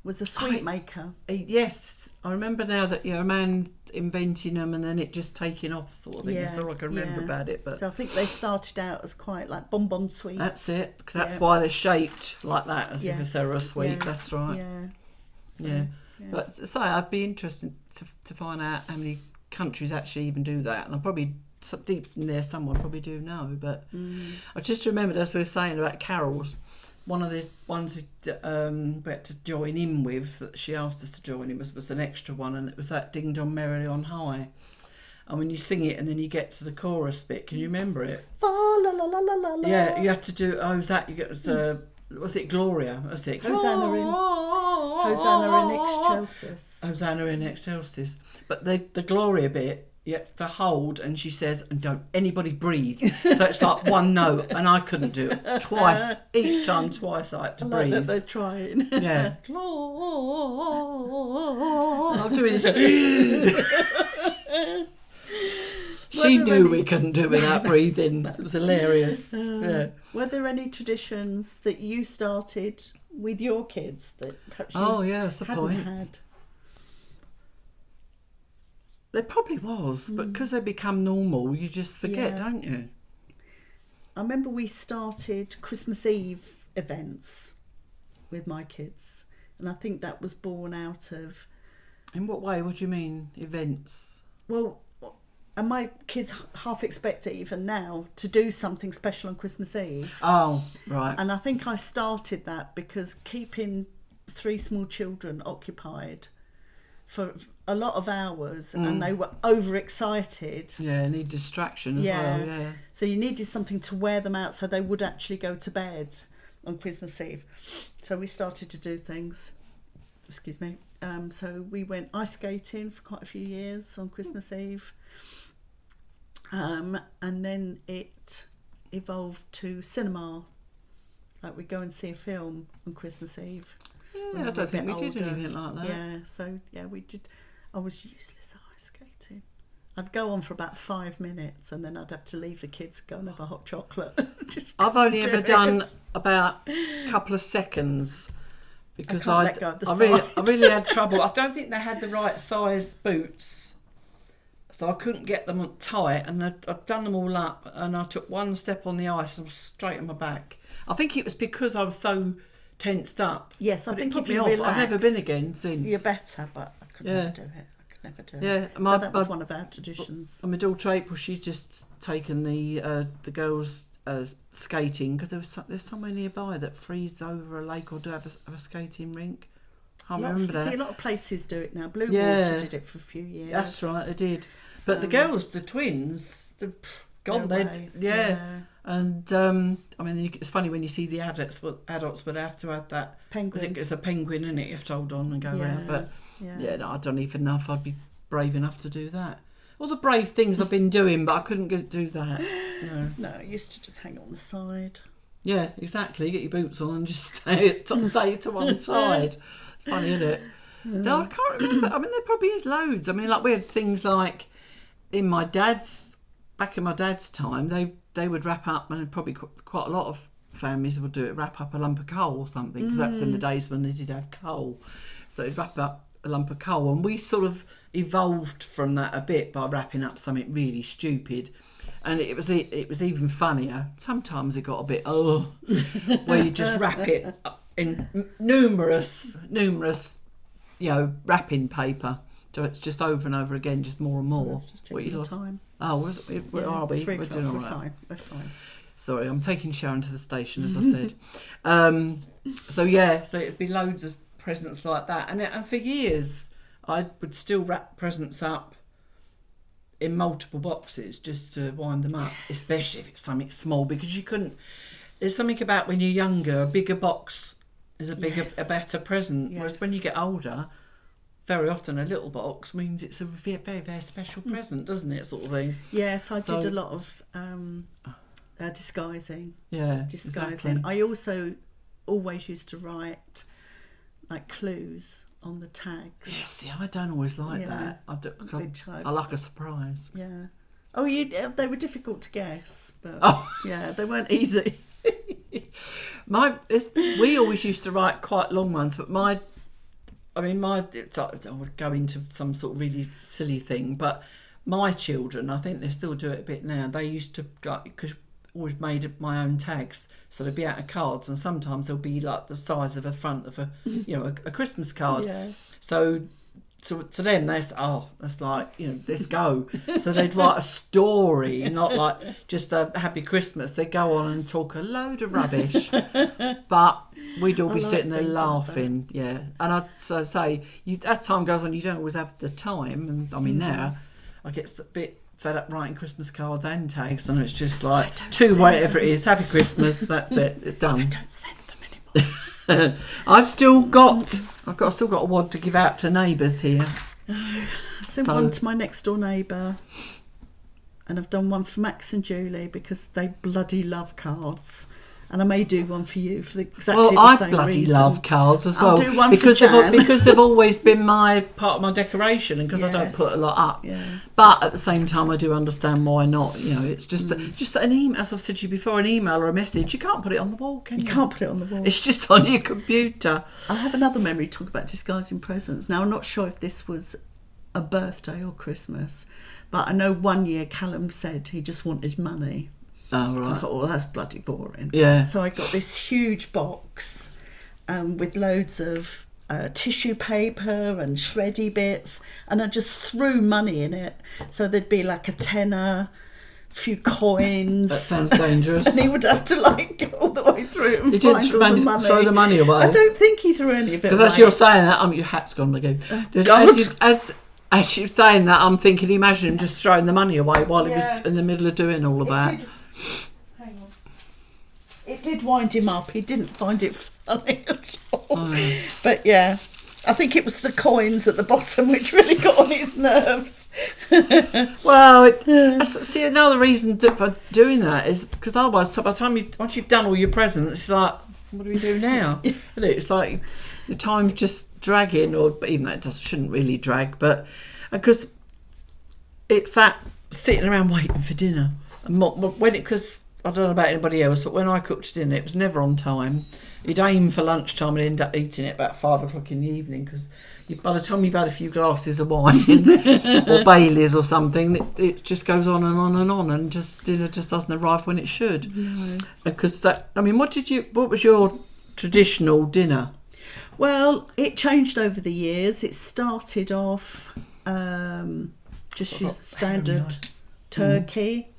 was a sweet maker. Yes, I remember now that a man inventing them and then it just taking off, sort of thing. That's all I can remember about it. But so I think they started out as quite like bonbon sweets. That's it, because that's why they're shaped like that, as if they're a sweet. Yeah. That's right. Yeah. But so I'd be interested to find out how many countries actually even do that, and I probably deep in there someone probably do know, but I just remembered, as we were saying about carols, one of the ones we had to join in with, that she asked us to join in, was an extra one, and it was that Ding Dong Merrily on High. And when you sing it and then you get to the chorus bit, can you remember it? La, la, la, la, la, la. Yeah, you have to do, was it Gloria? Was it? Hosanna in Excelsis. Hosanna in Excelsis. But the Gloria bit, you have to hold, and she says, and don't anybody breathe. So it's like one note, and I couldn't do it twice. Each time, twice I had to breathe. Like that they're trying. Yeah. I'm doing this. She knew we couldn't do it without breathing. It was hilarious. Yeah. Were there any traditions that you started with your kids that perhaps you that's the hadn't point. had? There probably was, but because they become normal, you just forget, Yeah. don't you? I remember we started Christmas Eve events with my kids, and I think that was born out of... In what way? What do you mean, events? Well, and my kids half expect it even now to do something special on Christmas Eve. Oh, right. And I think I started that because keeping 3 small children occupied for a lot of hours and they were overexcited. Yeah, need distraction as well, yeah. So you needed something to wear them out so they would actually go to bed on Christmas Eve. So we started to do things. Excuse me. So we went ice skating for quite a few years on Christmas Eve. And then it evolved to cinema. Like we'd go and see a film on Christmas Eve. Yeah, I don't think we did anything like that. Yeah, so we did. I was useless at ice skating. I'd go on for about 5 minutes and then I'd have to leave the kids to go and have a hot chocolate. I've only ever done about a couple of seconds because I really had trouble. I don't think they had the right size boots, so I couldn't get them tight, and I'd done them all up and I took one step on the ice and I was straight on my back. I think it was because I was so tensed up. Yes, I think it put if me you off. relax, I've never been again since. You're better, but I could never do it. I could never do it. Yeah, So that was one of our traditions. And my daughter April, she's just taken the girls skating because there's somewhere nearby that frees over a lake or do have a skating rink. I remember that. See, a lot of places do it now. Blue Water did it for a few years. That's right, they did. But the girls, the twins, they're gone. And I mean, it's funny when you see the adults would have to have that penguin. I think it's a penguin, isn't it? You have to hold on and go around. But no, I don't even know if I'd be brave enough to do that. All the brave things I've been doing, but I couldn't do that. No, I used to just hang on the side. Yeah, exactly. Get your boots on and just stay to one side. Funny, isn't it? No, I can't remember. I mean, there probably is loads. I mean, like we had things like back in my dad's time, they would wrap up, and probably quite a lot of families would do it, wrap up a lump of coal or something, because that was in the days when they did have coal. So they'd wrap up a lump of coal, and we sort of evolved from that a bit by wrapping up something really stupid. And it was even funnier. Sometimes it got a bit where you just wrap it in numerous wrapping paper. So it's just over and over again, just more and more. Just checking the time. Oh, where are we? 3 We're o'clock. doing all right. We're fine. Sorry, I'm taking Sharon to the station, as I said. So it'd be loads of presents like that, and for years I would still wrap presents up in multiple boxes just to wind them up, especially if it's something small, because you couldn't. There's something about when you're younger, a bigger box is a better present, whereas when you get older, very often a little box means it's a very, very, very special present, doesn't it, sort of thing? Yes, I did a lot of disguising. Yeah, disguising. exactly. I also always used to write like clues on the tags. Yes, I don't always like that. I like a surprise. Yeah. Oh, they were difficult to guess, but they weren't easy. We always used to write quite long ones, but I would go into some sort of really silly thing, but my children, I think they still do it a bit now. They used to, because always made my own tags, so they'd be out of cards, and sometimes they'll be like the size of a front of a Christmas card. Yeah. So to them, they say, oh, that's like, let's go. So they'd write a story, not like just a happy Christmas. They'd go on and talk a load of rubbish, but we'd all be sitting there laughing, yeah. And I'd say, as time goes on, you don't always have the time. And I mean, now I get a bit fed up writing Christmas cards and tags, and it's just like whatever it is, happy Christmas, that's it, it's done. I don't send them anymore. I've still got a wad to give out to neighbours here. I sent one to my next door neighbour, and I've done one for Max and Julie because they bloody love cards. And I may do one for you for exactly the same reason. I bloody love cards as well. I'll do one because for Jan. because they've always been part of my decoration, and because I don't put a lot up. Yeah. But at the same time, I do understand why not. It's just an email. As I've said to you before, an email or a message. You can't put it on the wall, can you? You can't put it on the wall. It's just on your computer. I have another memory talk about disguising presents. Now, I'm not sure if this was a birthday or Christmas, but I know one year Callum said he just wanted money. Oh, right. I thought, well, that's bloody boring. Yeah. So I got this huge box with loads of tissue paper and shreddy bits, and I just threw money in it. So there'd be like a tenner, a few coins. That sounds dangerous. And he would have to go all the way through it and He find didn't all the money. throw the money away. I don't think he threw any of it away. Because as you're saying that, your hat's gone again. As you're saying that, I'm thinking, imagine him just throwing the money away while he was in the middle of doing all of that. Hang on. It did wind him up. He didn't find it funny at all. Oh. But yeah, I think it was the coins at the bottom which really got on his nerves. Well, see, another reason for doing that is because otherwise, by the time once you've done all your presents, it's like, what do we do now? It's like the time's just dragging, or even though it shouldn't really drag, but because it's that sitting around waiting for dinner. Because I don't know about anybody else, but when I cooked dinner, it was never on time. You'd aim for lunchtime and end up eating it about 5 o'clock in the evening, because by the time you've had a few glasses of wine or Baileys or something, it just goes on and on and on, and dinner just doesn't arrive when it should. No. Because what was your traditional dinner? Well, it changed over the years. It started off just your standard turkey.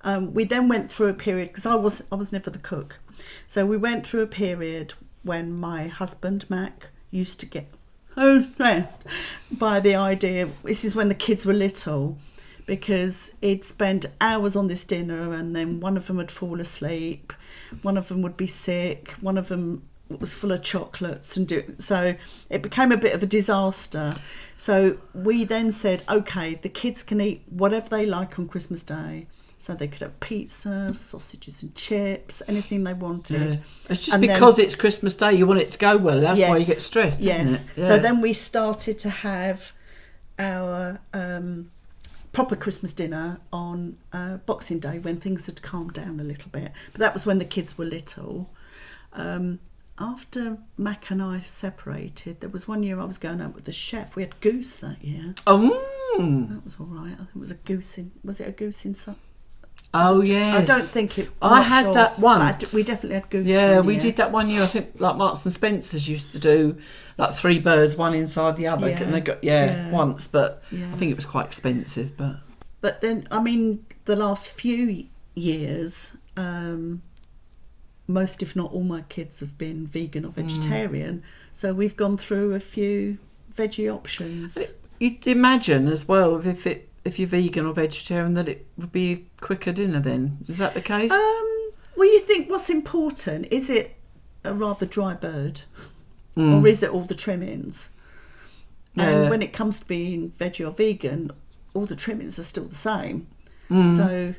We then went through a period, because I was never the cook, so we went through a period when my husband Mac used to get so stressed by the idea. This is when the kids were little, because he'd spend hours on this dinner, and then one of them would fall asleep, one of them would be sick, one of them was full of chocolates, so it became a bit of a disaster. So we then said, okay, the kids can eat whatever they like on Christmas Day. So they could have pizza, sausages and chips, anything they wanted. Yeah. It's just because it's Christmas Day, you want it to go well. That's why you get stressed, isn't it? Yeah. So then we started to have our proper Christmas dinner on Boxing Day, when things had calmed down a little bit. But that was when the kids were little. After Mac and I separated, there was one year I was going out with the chef. We had goose that year. Oh, that was all right. I think it was a goose in. Was it a goose in some? Oh yes. I don't think it. I had that once. We definitely had goose. Yeah, we did that one year. I think like Marks and Spencer's used to do like 3 birds, one inside the other. And they got once, but I think it was quite expensive. But then, I mean, the last few years, most if not all my kids have been vegan or vegetarian. So we've gone through a few veggie options. You'd imagine as well, if you're vegan or vegetarian, that it would be a quicker dinner then. Is that the case? Well, you think what's important? Is it a rather dry bird? Or is it all the trimmings? Yeah. And when it comes to being veggie or vegan, all the trimmings are still the same. So,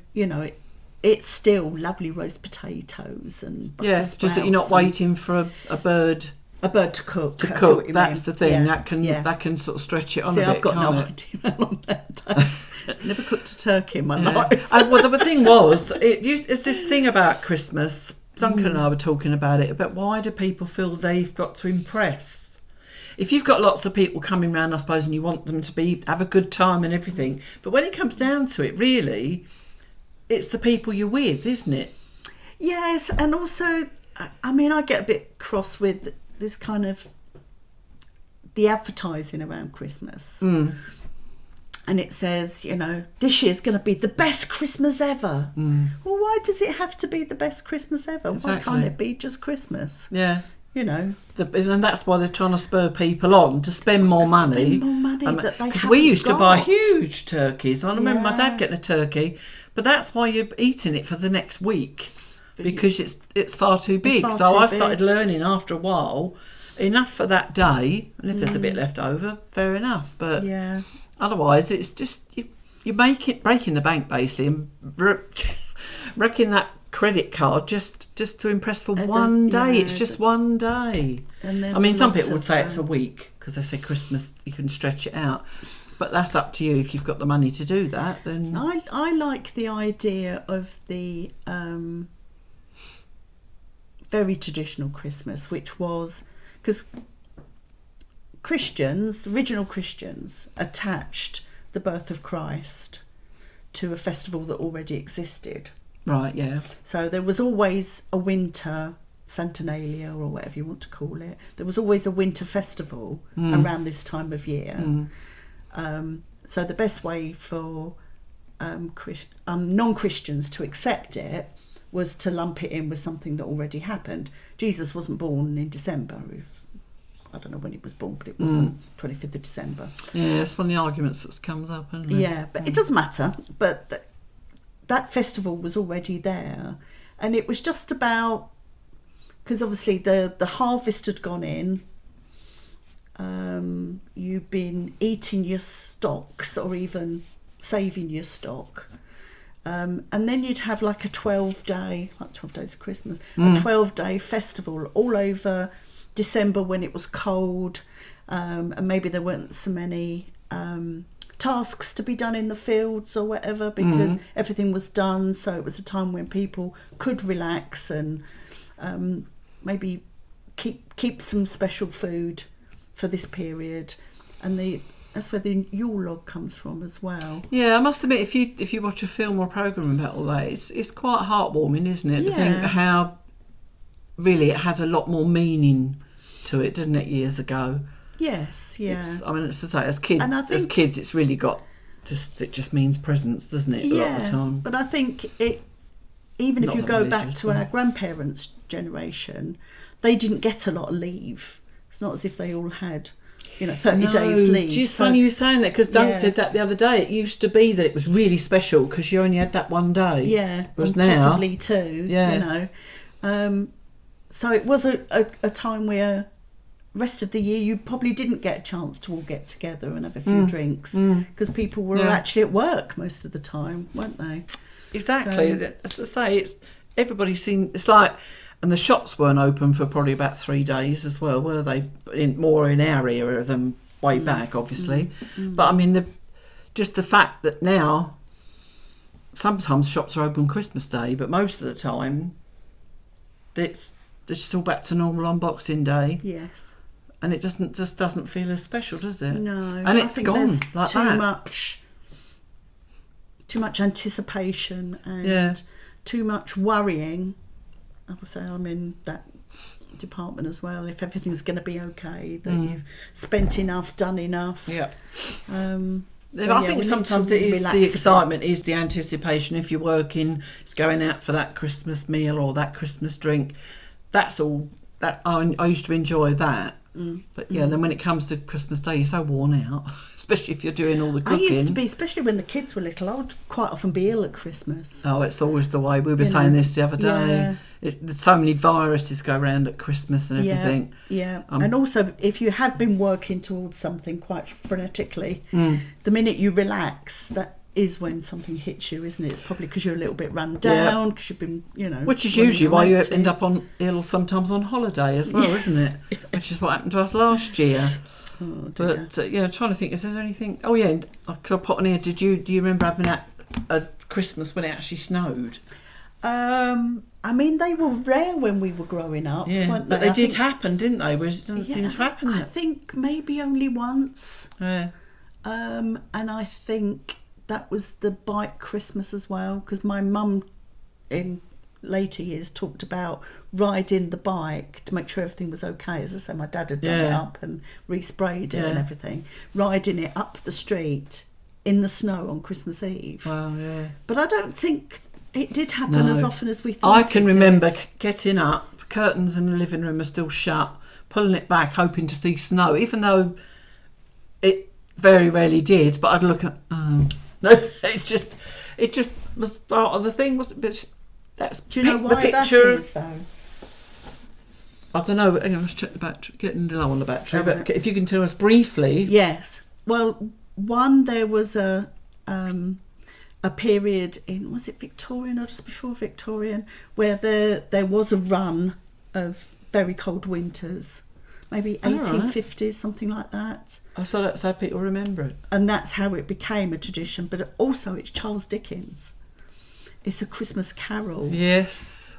it's still lovely roast potatoes and Brussels sprouts. Just that you're not waiting for a bird. A bird to cook. That's the thing. Yeah. That can sort of stretch it on a bit. I've got no idea how long that takes. Never cooked a turkey in my life. Well, the thing was, it's this thing about Christmas. Duncan and I were talking about it. But why do people feel they've got to impress? If you've got lots of people coming round, I suppose, and you want them to have a good time and everything, but when it comes down to it, really, it's the people you're with, isn't it? Yes, and also, I mean, I get a bit cross with this kind of the advertising around Christmas. And it says, you know, this year's going to be the best Christmas ever. Well, why does it have to be the best Christmas ever? Exactly. Why can't it be just Christmas? Yeah. You know. And that's why they're trying to spur people on to spend more money. Spend more money that they because haven't we used to buy got. huge turkeys. I remember my dad Yeah. getting a turkey, but that's why you're eating it for the next week, because it's far too big. far So too I started big. learning after a while, enough for that day, and if there's a bit left over, fair enough. But Yeah. otherwise, it's just you breaking the bank basically, and wrecking that credit card just to impress for one day. It's just one day. And I mean, some lot people would of, say it's a week because they say Christmas you can stretch it out, but that's up to you. If you've got the money to do that, then I like the idea of the very traditional Christmas, which was because original Christians, attached the birth of Christ to a festival that already existed. right, yeah, So there was always a winter Saturnalia, or whatever you want to call it. There was always a winter festival around this time of year. So the best way for non-Christians to accept it was to lump it in with something that already happened. Jesus wasn't born in December. I don't know when he was born, but it wasn't 25th of December. yeah. It's one of the arguments that comes up, isn't it? Yeah, but it doesn't matter. But that festival was already there, and it was just about, because obviously the harvest had gone in. You've been eating your stocks or even saving your stock. And then you'd have like a 12-day, like 12 days of Christmas, a 12-day festival all over December when it was cold, and maybe there weren't so many tasks to be done in the fields or whatever, because everything was done. So it was a time when people could relax and maybe keep some special food for this period. And that's where the Yule log comes from as well. Yeah, I must admit, if you watch a film or program about all that, it's quite heartwarming, isn't it? To think Yeah. how really it had a lot more meaning to it, didn't it, years ago? Yes, yeah. I mean, it's to say, as kids, And I as think- kids, it's really got it just means presents, doesn't it? A lot of the time. But I think even if Not you that go back religious, to our grandparents' generation, they didn't get a lot of leave. It's not as if they all had, 30 days leave. It's funny you saying that, because Doug Yeah. said that the other day. It used to be that it was really special because you only had that one day. Yeah, Whereas and now, possibly two. Yeah. So it was a time where rest of the year you probably didn't get a chance to all get together and have a few drinks, because people were Yeah. actually at work most of the time, weren't they? exactly. So- As I say, it's everybody's seen. It's like, and the shops weren't open for probably about 3 days as well, were they? More in our era than way back, obviously. But I mean, just the fact that now, sometimes shops are open Christmas Day, but most of the time, it's just all back to normal on Boxing Day, Yes. and it just doesn't feel as special, does it? No, and I it's think gone there's like too that. too much anticipation and Yeah. too much worrying. I would say I'm in that department as well. If everything's going to be okay, that you've spent enough, done enough. Yeah. So, I we think need sometimes to it is relax the a bit. excitement, is the anticipation. If you're working, it's going out for that Christmas meal or that Christmas drink. That's all. That I used to enjoy that. But yeah, then when it comes to Christmas Day, you're so worn out, especially if you're doing all the I cooking. used to be, especially when the kids were little, I would quite often be ill at Christmas. Oh, it's always the way. We were You saying know, this the other day. There's so many viruses go around at Christmas and everything. Yeah. And also, if you have been working towards something quite frenetically, the minute you relax, that is when something hits you, isn't it? It's probably because you're a little bit run down, because you've been, Which is running usually why you around end up ill sometimes on holiday as well, isn't it? Which is what happened to us last year. Oh, dear. But I'm trying to think, is there anything? Oh yeah, because I put on here. Do you remember having a Christmas when it actually snowed? I mean, they were rare when we were growing up, weren't but they? they I did think- happen, didn't they? Whereas it doesn't seem to happen. I think maybe only once. Yeah. And I think that was the bike Christmas as well, because my mum in later years talked about riding the bike to make sure everything was okay. As I say, my dad had done it up and resprayed it and everything. Riding it up the street in the snow on Christmas Eve. Wow, yeah. But I don't think it did happen as often as we thought. I can remember getting up, curtains in the living room are still shut, pulling it back, hoping to see snow, even though it very rarely did. But I'd look at, no, it just was part of the thing. That's do you know why the picture. That is, though? I don't know. Hang on, let's check the battery. Getting low on the battery. But if you can tell us briefly. Yes. Well, there was a period in, was it Victorian or just before Victorian, where there was a run of very cold winters, maybe 1850s, something like that. Oh, so that's how people remember it. And that's how it became a tradition. But also, it's Charles Dickens. It's a Christmas Carol. Yes.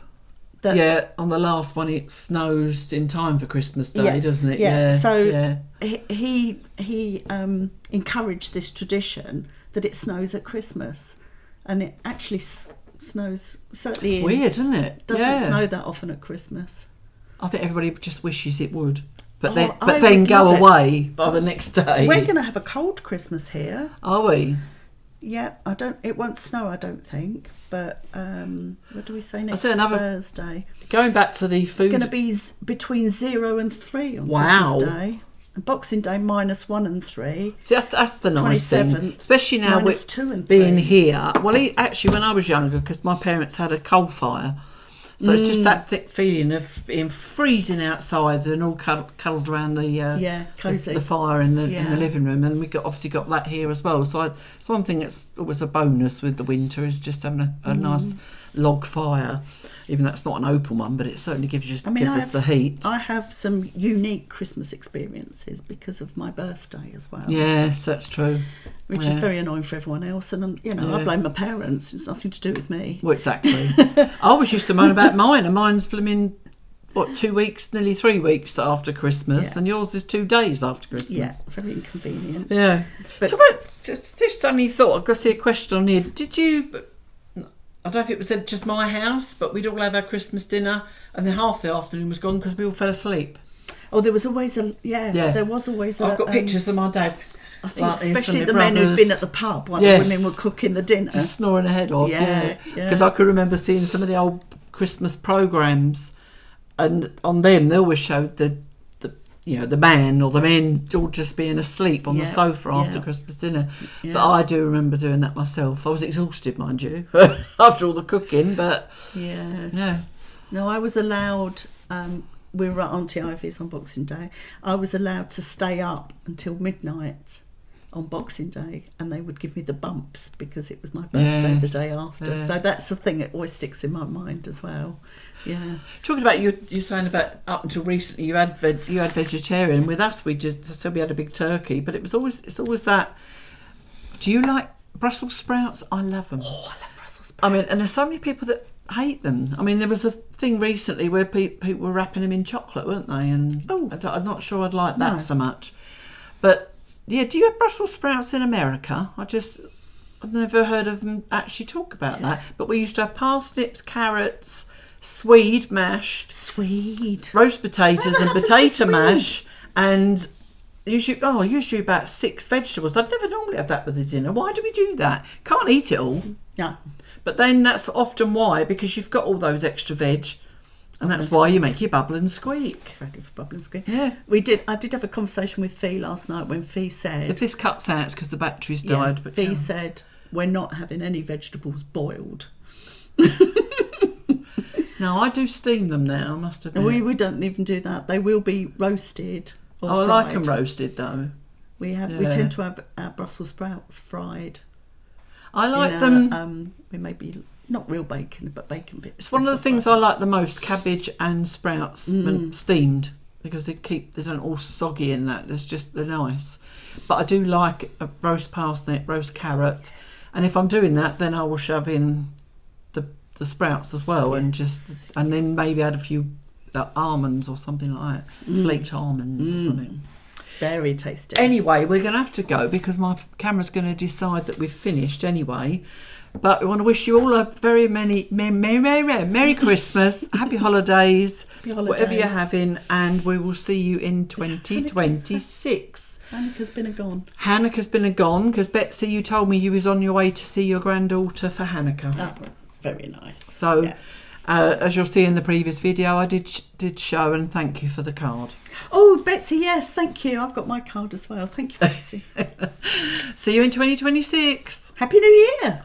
On the last one it snows in time for Christmas Day, doesn't it? Yeah. So he encouraged this tradition that it snows at Christmas, and it actually snows certainly. Weird, isn't it? Doesn't snow that often at Christmas. I think everybody just wishes it would, but then go away by the next day. We're going to have a cold Christmas here. Are we? Yeah, it won't snow, I don't think. But what do we say next Thursday? Going back to the food, it's going to be between 0 and 3 on Christmas Day. And Boxing Day -1 and 3. See, that's the nice thing, especially now with -2 and 3. being here. Well, actually, when I was younger, because my parents had a coal fire, so it's just that thick feeling of being freezing outside and all cuddled around cosy. the fire in the living room, and we obviously got that here as well. So it's one thing that's always a bonus with the winter is just having a nice log fire. Even though that's not an open one, but it certainly gives us the heat. I have some unique Christmas experiences because of my birthday as well. Yes, that's true. Which is very annoying for everyone else, and I blame my parents. It's nothing to do with me. Well, exactly. I always used to moan about mine, and mine's blooming 2 weeks, nearly 3 weeks after Christmas, and yours is 2 days after Christmas. Yeah, very inconvenient. Yeah. But so, just suddenly thought, I've got to see a question on here. Did you? I don't know if it was at just my house, but we'd all have our Christmas dinner, and then half the afternoon was gone because we all fell asleep. Oh, there was always there was always I've got pictures of my dad. I think especially the men who'd been at the pub while the women were cooking the dinner. Just snoring their head off, because I could remember seeing some of the old Christmas programmes, and on them they always showed the man or the men all just being asleep on the sofa after Christmas dinner. Yeah. But I do remember doing that myself. I was exhausted, mind you, after all the cooking, but... Yes. Yeah. No, I was allowed... we were at Auntie Ivy's on Boxing Day. I was allowed to stay up until midnight on Boxing Day, and they would give me the bumps because it was my birthday the day after. Yeah. So that's the thing that always sticks in my mind as well. Yeah. Talking about you're saying about up until recently you had vegetarian. With us, we had a big turkey, but it's always that. Do you like Brussels sprouts? I love them. Oh, I love Brussels sprouts. I mean, and there's so many people that hate them. I mean, there was a thing recently where people were wrapping them in chocolate, weren't they? And I'm not sure I'd like that so much. But yeah, do you have Brussels sprouts in America? I've never heard of them actually talk about that. But we used to have parsnips, carrots, swede mashed, roast potatoes and potato mash, and usually about 6 vegetables. I'd never normally have that with the dinner. Why do we do that? Can't eat it all. No. But then that's often why, because you've got all those extra veg, and that's why you make your bubble and squeak. Ready for bubble and squeak. Yeah. I did have a conversation with Fee last night when Fee said... If this cuts out, it's because the battery's died. But Fee said, we're not having any vegetables boiled. No, I do steam them now, I must admit. We don't even do that. They will be roasted or fried. I like them roasted, though. We tend to have our Brussels sprouts fried. I like them... we maybe not real bacon, but bacon bits. It's one of the things I like the most, cabbage and sprouts when steamed, because they don't all soggy in that. They're nice. But I do like a roast parsnip, roast carrot, and if I'm doing that, then I will shove in the sprouts as well, and then maybe add a few almonds or something like that, flaked almonds or something. Very tasty. Anyway, we're going to have to go because my camera's going to decide that we've finished anyway. But we want to wish you all a very Merry Christmas, Happy Holidays, whatever you're having, and we will see you in 2026. Hanukkah's been a gone. Hanukkah's been a gone, because Betsy, you told me you was on your way to see your granddaughter for Hanukkah. Oh, very nice. So, yeah. As you'll see in the previous video, I did show, and thank you for the card. Oh, Betsy, yes, thank you. I've got my card as well. Thank you, Betsy. See you in 2026. Happy New Year.